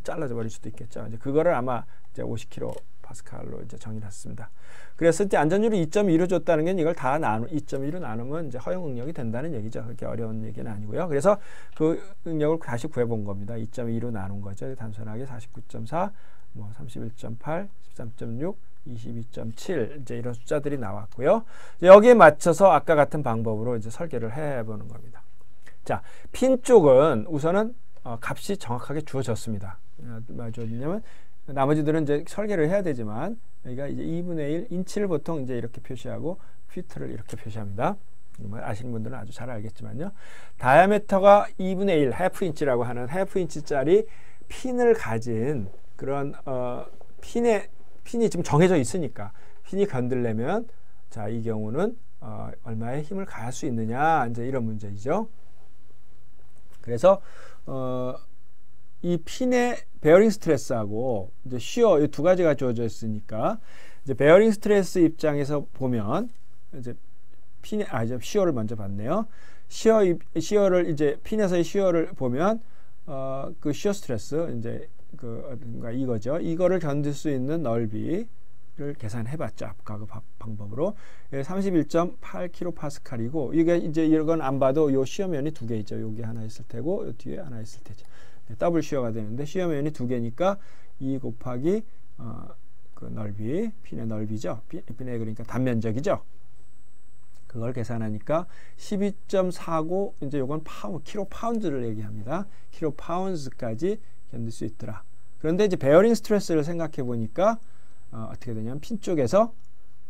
잘라져 버릴 수도 있겠죠. 이제 그거를 아마 이제 50kPa로 이제 정의했습니다. 그래서 이제 안전율이 2.2로 줬다는 게 이걸 다 2.2로 나누면 이제 허용 응력이 된다는 얘기죠. 그렇게 어려운 얘기는 아니고요. 그래서 그 응력을 다시 구해본 겁니다. 2.2로 나눈 거죠. 단순하게 49.4, 뭐 31.8, 13.6, 22.7 이제 이런 숫자들이 나왔고요. 여기에 맞춰서 아까 같은 방법으로 이제 설계를 해보는 겁니다. 자, 핀 쪽은 우선은 값이 정확하게 주어졌습니다. 뭐냐면 나머지들은 이제 설계를 해야 되지만 여기가 이제 2분의 1 인치를 보통 이제 이렇게 표시하고 피트를 이렇게 표시합니다. 아시는 분들은 아주 잘 알겠지만요. 다이아미터가 2분의 1 하프 인치라고 하는 하프 인치짜리 핀을 가진 그런 핀이 지금 정해져 있으니까 핀이 건들려면 자, 이 경우는 얼마의 힘을 가할 수 있느냐, 이제 이런 문제이죠. 그래서 이 핀의 베어링 스트레스하고 이제 시어 이 두 가지가 주어져 있으니까 이제 베어링 스트레스 입장에서 보면 이제 이제 시어를 먼저 봤네요. 시어를 이제 핀에서의 시어를 보면 그 시어 스트레스 이제 그가 이거죠. 이거를 견딜 수 있는 넓이를 계산해봤죠. 아까 그 방법으로 31.8kPa이고 이게 이제 이건 안 봐도 요 시어면이 두 개 있죠. 여기 하나 있을 테고 요 뒤에 하나 있을 테죠. 더블 시어가 되는데 시어면이 두 개니까 2 곱하기 그 넓이 핀의 넓이죠. 핀의 그러니까 단면적이죠. 그걸 계산하니까 12.49 이제 요건 킬로 파운드를 얘기합니다. 킬로 파운드까지 견딜 수 있더라. 그런데 이제 베어링 스트레스를 생각해 보니까 어떻게 되냐면 핀 쪽에서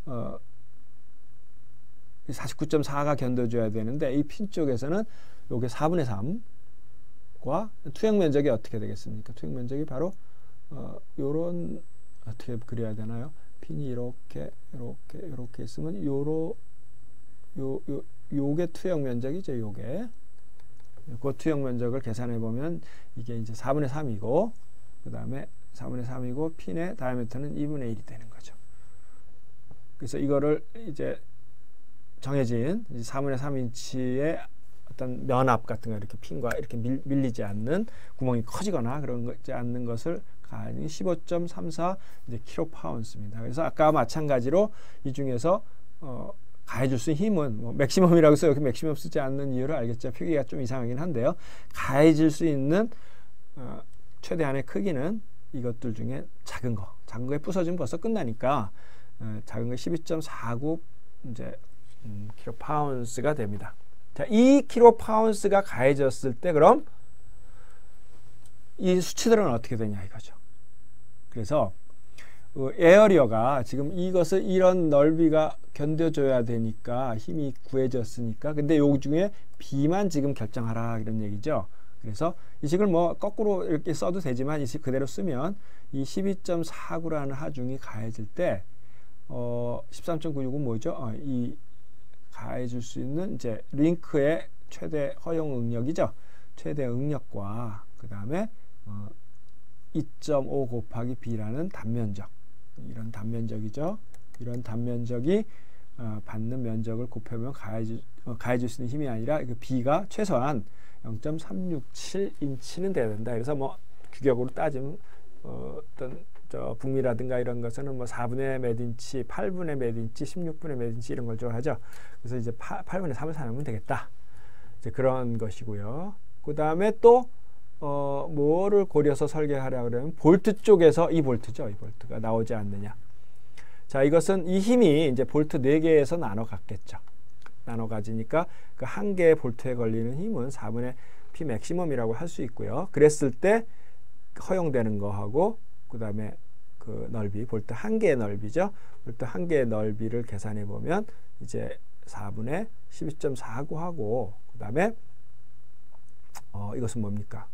49.4가 견뎌줘야 되는데 이 핀 쪽에서는 요게 4분의 3과 투영 면적이 어떻게 되겠습니까? 투영 면적이 바로 요런 어떻게 그려야 되나요? 핀이 이렇게 있으면 요게 투영 면적이죠. 요게 그 투영 면적을 계산해 보면 이게 이제 4분의 3이고 그 다음에 4분의 3이고 핀의 다이아미터는 2분의 1이 되는 거죠. 그래서 이거를 이제 정해진 4분의 3인치의 어떤 면압 같은 거 이렇게 핀과 이렇게 밀리지 않는 구멍이 커지거나 그런 거지 않는 것을 가하니 15.34 이제 킬로파운드입니다. 그래서 아까 마찬가지로 이 중에서 가해줄 수 있는 힘은 뭐 맥시멈이라고 해서 여기 맥시멈 쓰지 않는 이유를 알겠죠. 표기가 좀 이상하긴 한데요. 가해질 수 있는 최대한의 크기는 이것들 중에 작은 거에 부서지면 벌써 끝나니까 작은 거 12.49 이제 킬로파운드가 됩니다. 자, 이 킬로파운드가 가해졌을 때 그럼 이 수치들은 어떻게 되냐 이거죠. 그래서 에어리어가 지금 이것을 이런 넓이가 견뎌줘야 되니까 힘이 구해졌으니까 근데 요 중에 B만 지금 결정하라 이런 얘기죠. 그래서 이 식을 뭐 거꾸로 이렇게 써도 되지만 이 식 그대로 쓰면 이 12.49라는 하중이 가해질 때 13.96은 뭐죠? 이 가해줄 수 있는 이제 링크의 최대 허용 응력이죠. 최대 응력과 그 다음에 2.5 곱하기 B라는 단면적 이런 단면적이죠. 이런 단면적이 받는 면적을 곱해보면 가해줄 수 있는 힘이 아니라 그 B가 최소한 0.367인치는 돼야 된다. 그래서 뭐 규격으로 따지면 어떤 북미라든가 이런 것은 뭐 4분의 몇 인치, 8분의 몇 인치, 16분의 몇 인치 이런 걸 좋아하죠. 그래서 이제 8분의 3을 사용하면 되겠다. 이제 그런 것이고요. 그 다음에 또 뭐를 고려해서 설계하려고 그러면 볼트 쪽에서 이 볼트죠. 이 볼트가 나오지 않느냐. 자, 이것은 이 힘이 이제 볼트 4개에서 나눠 갖겠죠. 나눠 가지니까 그 한 개의 볼트에 걸리는 힘은 4분의 P 맥시멈이라고 할 수 있고요. 그랬을 때 허용되는 거하고 그 다음에 그 넓이, 볼트 한 개의 넓이죠. 볼트 한 개의 넓이를 계산해 보면 이제 4분의 12.49하고 그 다음에 이것은 뭡니까?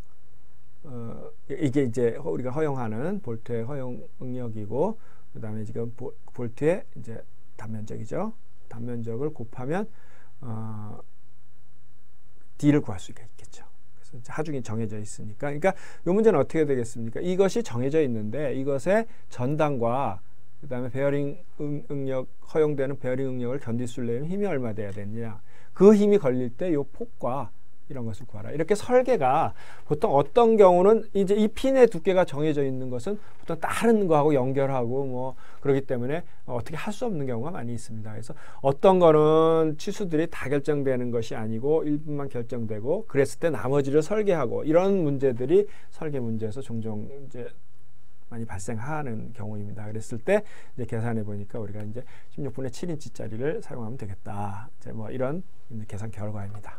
이게 이제 우리가 허용하는 볼트의 허용 응력이고 그 다음에 지금 볼트의 이제 단면적이죠. 단면적을 곱하면 D를 구할 수가 있겠죠. 그래서 하중이 정해져 있으니까. 그러니까 이 문제는 어떻게 되겠습니까? 이것이 정해져 있는데 이것의 전당과 그 다음에 베어링 응력, 허용되는 베어링 응력을 견딜 수 있는 힘이 얼마 돼야 되느냐. 그 힘이 걸릴 때 이 폭과 이런 것을 구하라. 이렇게 설계가 보통 어떤 경우는 이제 이 핀의 두께가 정해져 있는 것은 보통 다른 거하고 연결하고 뭐 그렇기 때문에 어떻게 할 수 없는 경우가 많이 있습니다. 그래서 어떤 거는 치수들이 다 결정되는 것이 아니고 일부만 결정되고 그랬을 때 나머지를 설계하고 이런 문제들이 설계 문제에서 종종 이제 많이 발생하는 경우입니다. 그랬을 때 이제 계산해 보니까 우리가 이제 16분의 7인치짜리를 사용하면 되겠다. 이제 뭐 이런 이제 계산 결과입니다.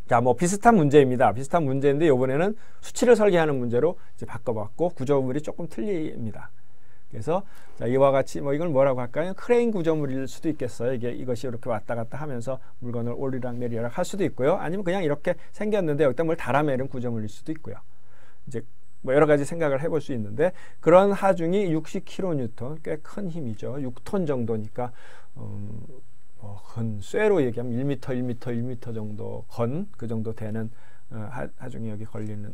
자, 뭐 비슷한 문제입니다. 비슷한 문제인데 이번에는 수치를 설계하는 문제로 이제 바꿔봤고 구조물이 조금 틀립니다. 그래서 자, 이와 같이 뭐 이걸 뭐라고 할까요? 크레인 구조물일 수도 있겠어요. 이것이 이렇게 왔다 갔다 하면서 물건을 오르락 내리락 할 수도 있고요. 아니면 그냥 이렇게 생겼는데 여기다 뭘 달아매는 구조물일 수도 있고요. 이제 뭐 여러 가지 생각을 해볼 수 있는데 그런 하중이 60kN, 꽤 큰 힘이죠. 6톤 정도니까 쇠로 얘기하면 1m 정도 그 정도 되는 하중이 여기 걸리는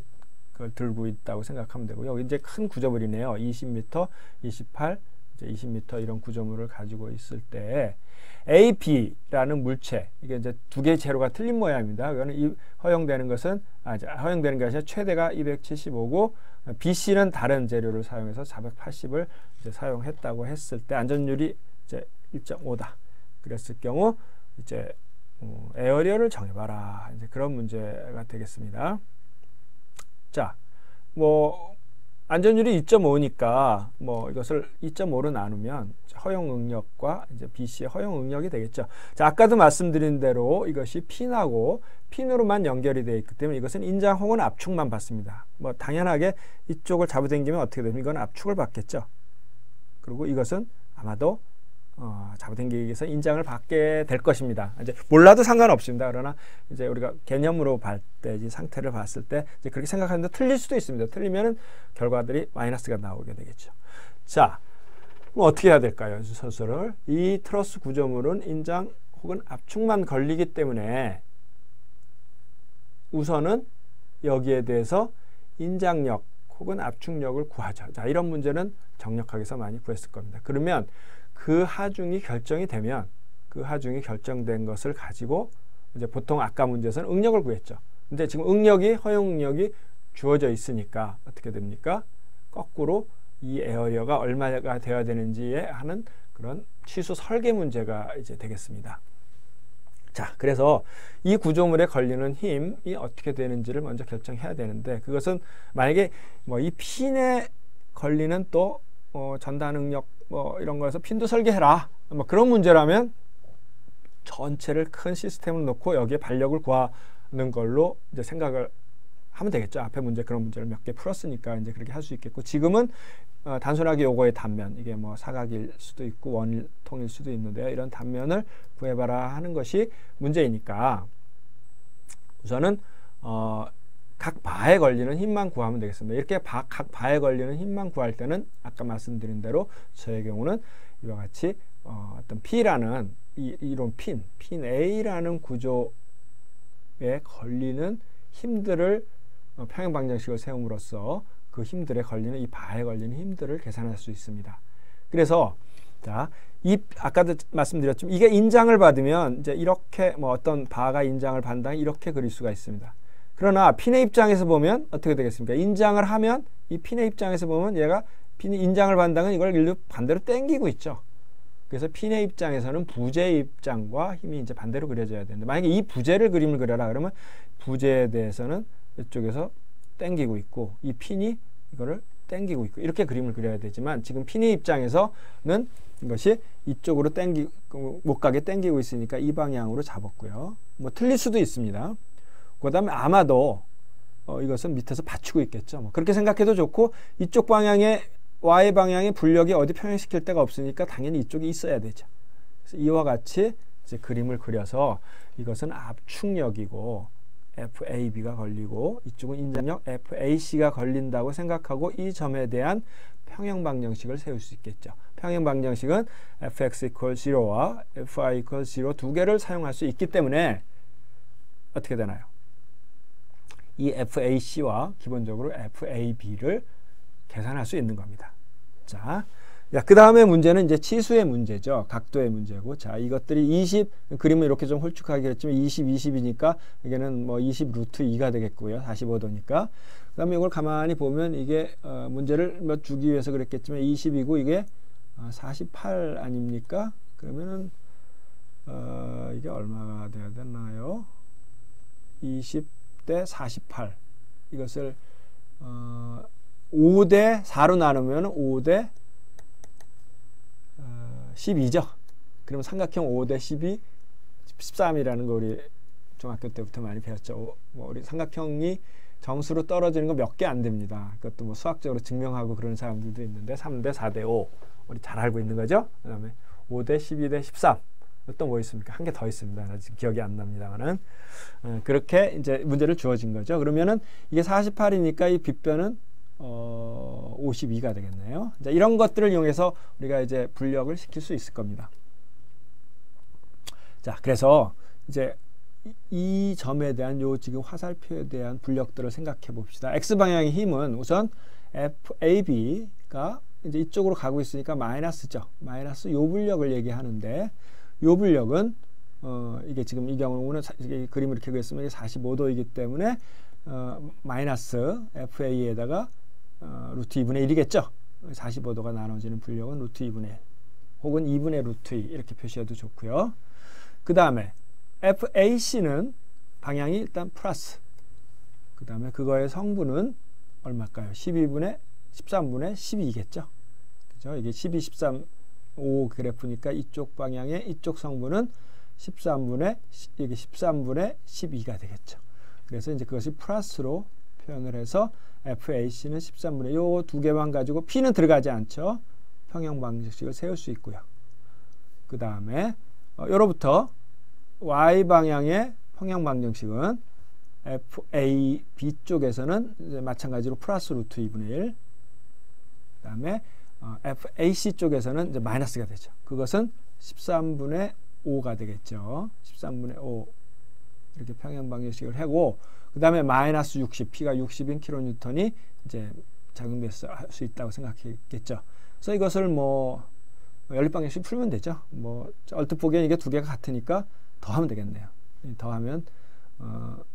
걸 들고 있다고 생각하면 되고요. 여기 이제 큰 구조물이네요. 20m, 28, 이제 20m 이런 구조물을 가지고 있을 때 AB라는 물체, 이게 이제 두 개의 재료가 틀린 모양입니다. 이거는 허용되는 것은 허용되는 게 아니라 최대가 275고 BC는 다른 재료를 사용해서 480을 이제 사용했다고 했을 때 안전율이 이제 1.5다. 그랬을 경우 이제 에어리어를 정해봐라. 이제 그런 문제가 되겠습니다. 자, 뭐 안전율이 2.5니까 뭐 이것을 2.5로 나누면 허용 응력과 이제 BC의 허용 응력이 되겠죠. 자, 아까도 말씀드린 대로 이것이 핀하고 핀으로만 연결이 되어 있기 때문에 이것은 인장 혹은 압축만 받습니다. 뭐 당연하게 이쪽을 잡아당기면 어떻게 되면 이건 압축을 받겠죠. 그리고 이것은 아마도 잡아당기기 위해서 인장을 받게 될 것입니다. 이제 몰라도 상관없습니다. 그러나 이제 우리가 개념으로 볼 때 이 상태를 봤을 때 이제 그렇게 생각하는데 틀릴 수도 있습니다. 틀리면은 결과들이 마이너스가 나오게 되겠죠. 자, 그럼 어떻게 해야 될까요? 서술을 이 트러스 구조물은 인장 혹은 압축만 걸리기 때문에 우선은 여기에 대해서 인장력 혹은 압축력을 구하죠. 자, 이런 문제는 정력학에서 많이 구했을 겁니다. 그러면 그 하중이 결정이 되면 그 하중이 결정된 것을 가지고 이제 보통 아까 문제에서는 응력을 구했죠. 근데 지금 응력이 허용 응력이 주어져 있으니까 어떻게 됩니까? 거꾸로 이 에어리어가 얼마가 되어야 되는지에 하는 그런 치수 설계 문제가 이제 되겠습니다. 자, 그래서 이 구조물에 걸리는 힘이 어떻게 되는지를 먼저 결정해야 되는데 그것은 만약에 뭐 이 핀에 걸리는 또 전단 응력 뭐 이런 거에서 핀도 설계해라. 뭐 그런 문제라면 전체를 큰 시스템을 놓고 여기에 반력을 구하는 걸로 이제 생각을 하면 되겠죠. 앞에 문제 그런 문제를 몇 개 풀었으니까 이제 그렇게 할 수 있겠고 지금은 단순하게 요거의 단면 이게 뭐 사각일 수도 있고 원통일 수도 있는데요. 이런 단면을 구해봐라 하는 것이 문제이니까 우선은 각 바에 걸리는 힘만 구하면 되겠습니다. 이렇게 각 바에 걸리는 힘만 구할 때는 아까 말씀드린 대로 저의 경우는 이와 같이 어떤 P라는 이론 핀 A라는 구조에 걸리는 힘들을 평행방정식을 세움으로써 그 힘들에 걸리는 이 바에 걸리는 힘들을 계산할 수 있습니다. 그래서 자, 아까도 말씀드렸지만 이게 인장을 받으면 이제 이렇게 뭐 어떤 바가 인장을 받는다 이렇게 그릴 수가 있습니다. 그러나 핀의 입장에서 보면 어떻게 되겠습니까? 인장을 하면 이 핀의 입장에서 보면 얘가 핀이 인장을 받는다면 이걸 일로 반대로 당기고 있죠. 그래서 핀의 입장에서는 부재의 입장과 힘이 이제 반대로 그려져야 되는데 만약에 이 부재를 그림을 그려라 그러면 부재에 대해서는 이쪽에서 당기고 있고 이 핀이 이거를 당기고 있고 이렇게 그림을 그려야 되지만 지금 핀의 입장에서는 이것이 이쪽으로 못 가게 당기고 있으니까 이 방향으로 잡았고요. 뭐 틀릴 수도 있습니다. 그 다음에 아마도 이것은 밑에서 받치고 있겠죠. 뭐 그렇게 생각해도 좋고 이쪽 방향에 Y 방향의 불력이 어디 평행시킬 데가 없으니까 당연히 이쪽에 있어야 되죠. 그래서 이와 같이 이제 그림을 그려서 이것은 압축력이고 FAB가 걸리고 이쪽은 인장력 FAC가 걸린다고 생각하고 이 점에 대한 평행방정식을 세울 수 있겠죠. 평행방정식은 fx equals 0와 fy equals 0 두 개를 사용할 수 있기 때문에 어떻게 되나요? 이 FAC와 기본적으로 FAB를 계산할 수 있는 겁니다. 자, 그 다음에 문제는 이제 치수의 문제죠. 각도의 문제고. 자, 이것들이 그림은 이렇게 좀 홀쭉하게 했지만 20이니까 이게는 뭐 20 루트 2가 되겠고요. 45도니까. 그 다음에 이걸 가만히 보면 이게 문제를 몇 주기 위해서 그랬겠지만 20이고 이게 48 아닙니까? 그러면은 이게 얼마가 돼야 되나요? 20대 48. 이것을 5대 4로 나누면 5대 12죠. 그러면 삼각형 5대 12, 13이라는 거 우리 중학교 때부터 많이 배웠죠. 뭐 우리 삼각형이 정수로 떨어지는 거 몇 개 안 됩니다. 그것도 뭐 수학적으로 증명하고 그런 사람들도 있는데 3대 4대 5 우리 잘 알고 있는 거죠. 그 다음에 5대 12대 13 또 뭐 있습니까? 한 개 더 있습니다. 나 지금 기억이 안 납니다만은 그렇게 이제 문제를 주어진 거죠. 그러면은 이게 48이니까 이 빗변은 52가 되겠네요. 자, 이런 것들을 이용해서 우리가 이제 분력을 시킬 수 있을 겁니다. 자, 그래서 이제 이 점에 대한 요 지금 화살표에 대한 분력들을 생각해 봅시다. X 방향의 힘은 우선 FAB가 이제 이쪽으로 가고 있으니까 마이너스죠. 마이너스 요분력을 얘기하는데 요분력은 이게 지금 이 경우는 이게 그림을 이렇게 그렸으면 이게 45도이기 때문에 마이너스 FA에다가 루트 2분의 1이겠죠. 45도가 나눠지는 분력은 루트 2분의 1 혹은 2분의 루트 2 이렇게 표시해도 좋고요. 그 다음에 FAC는 방향이 일단 플러스, 그 다음에 그거의 성분은 얼마일까요? 13분의 12겠죠. 그죠? 이게 12, 13, 5 그래프니까 이쪽 방향의 이쪽 성분은 13분의 12가 되겠죠. 그래서 이제 그것이 플러스로 표현을 해서 FAC는 13분의 요 두 개만 가지고 P는 들어가지 않죠. 평형 방정식을 세울 수 있고요. 그 다음에 요로부터 Y 방향의 평형 방정식은 FAB 쪽에서는 이제 마찬가지로 플러스 루트 2분의 1, 그 다음에 FAC 쪽에서는 이제 마이너스가 되죠. 그것은 13분의 5가 되겠죠. 13분의 5 이렇게 평형 방정식을 하고, 그 다음에 마이너스 60, P가 60인 킬로뉴턴이 이제 작용될 수 있다고 생각했겠죠. 그래서 이것을 뭐 연립 방정식 풀면 되죠. 뭐 얼뜻 보기엔 이게 두 개가 같으니까 더하면 되겠네요. 더하면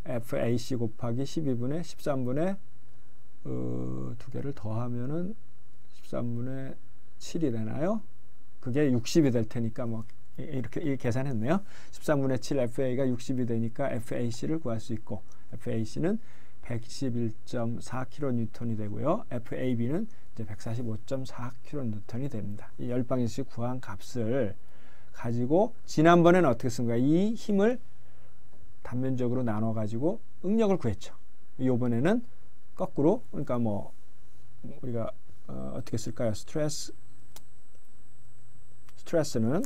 FAC 곱하기 12분의 13분의 두 개를 더하면은 13분의 7이 되나요? 그게 60이 될 테니까 뭐 이렇게 계산했네요. 13분의 7 FA가 60이 되니까 FAC를 구할 수 있고, FAC는 111.4kN이 되고요. FAB는 이제 145.4kN이 됩니다. 이 열방정식 구한 값을 가지고 지난번에는 어떻게 쓴 거야? 이 힘을 단면적으로 나눠 가지고 응력을 구했죠. 이번에는 거꾸로, 그러니까 뭐 우리가 어떻게 쓸까요? 스트레스는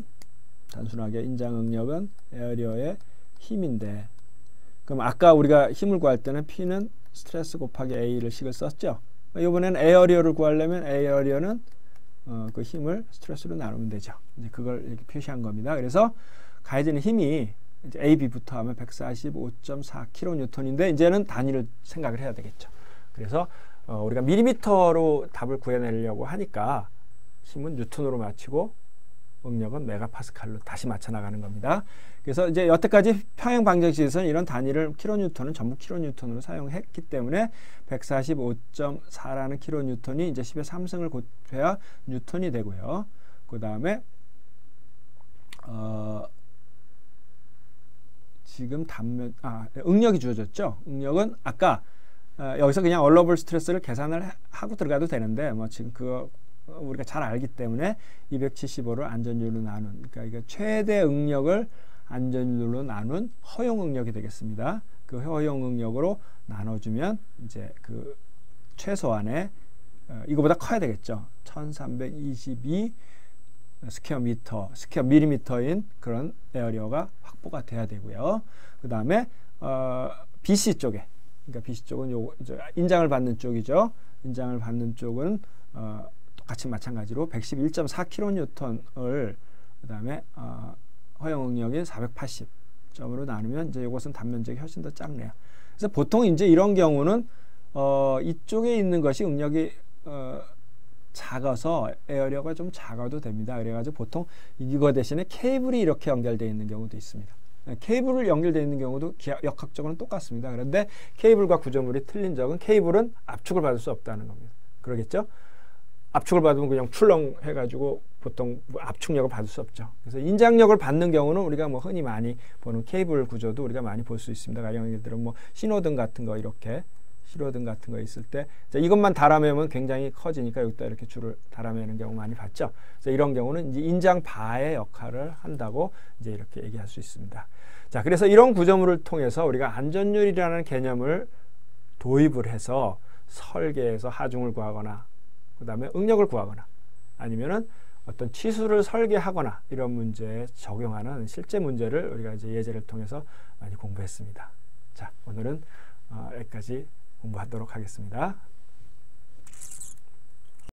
단순하게 인장 응력은 에어리어의 힘인데, 그럼 아까 우리가 힘을 구할 때는 P는 스트레스 곱하기 A를 식을 썼죠. 이번에는 에어리어를 구하려면 에어리어는 그 힘을 스트레스로 나누면 되죠. 이제 그걸 이렇게 표시한 겁니다. 그래서 가해지는 힘이 이제 AB부터 하면 145.4kN인데 이제는 단위를 생각을 해야 되겠죠. 그래서 우리가 밀리미터로 답을 구해내려고 하니까 힘은 뉴턴으로 맞추고 응력은 메가파스칼로 다시 맞춰 나가는 겁니다. 그래서 이제 여태까지 평행 방정식에서는 이런 단위를 킬로뉴턴은 전부 킬로뉴턴으로 사용했기 때문에 145.4라는 킬로뉴턴이 이제 10의 3승을 곱해야 뉴턴이 되고요. 그 다음에 지금 응력이 주어졌죠. 응력은 아까 여기서 그냥 얼러블 스트레스를 계산을 하고 들어가도 되는데 뭐 지금 그거 우리가 잘 알기 때문에 275를 안전율로 나눈, 그러니까 이게 최대 응력을 안전율로 나눈 허용 응력이 되겠습니다. 그 허용 응력으로 나눠주면 이제 그 최소한의 이거보다 커야 되겠죠. 1322 스퀘어 밀리미터인 그런 에어리어가 확보가 돼야 되고요. 그 다음에 BC 쪽에, 그러니까 BC 쪽은 요 인장을 받는 쪽이죠. 인장을 받는 쪽은 똑같이 마찬가지로 111.4kN을 그 다음에 허용 응력인 480점으로 나누면 이제 이것은 단면적이 훨씬 더 작네요. 그래서 보통 이제 이런 경우는 이쪽에 있는 것이 응력이 작아서 에어리어가 좀 작아도 됩니다. 그래가지고 보통 이거 대신에 케이블이 이렇게 연결되어 있는 경우도 있습니다. 케이블을 연결되어 있는 경우도 역학적으로는 똑같습니다. 그런데 케이블과 구조물이 틀린 적은 케이블은 압축을 받을 수 없다는 겁니다. 그러겠죠? 압축을 받으면 그냥 출렁 해가지고 보통 압축력을 받을 수 없죠. 그래서 인장력을 받는 경우는 우리가 뭐 흔히 많이 보는 케이블 구조도 우리가 많이 볼 수 있습니다. 가령 예를 들어 뭐 신호등 같은 거 이렇게 신호등 같은 거 있을 때 이것만 달아매면 굉장히 커지니까 여기다 이렇게 줄을 달아매는 경우 많이 봤죠. 그래서 이런 경우는 이제 인장 바의 역할을 한다고 이제 이렇게 얘기할 수 있습니다. 자, 그래서 이런 구조물을 통해서 우리가 안전율이라는 개념을 도입을 해서 설계에서 하중을 구하거나 그 다음에 응력을 구하거나 아니면은 어떤 치수를 설계하거나 이런 문제에 적용하는 실제 문제를 우리가 이제 예제를 통해서 많이 공부했습니다. 자, 오늘은 여기까지 공부하도록 하겠습니다.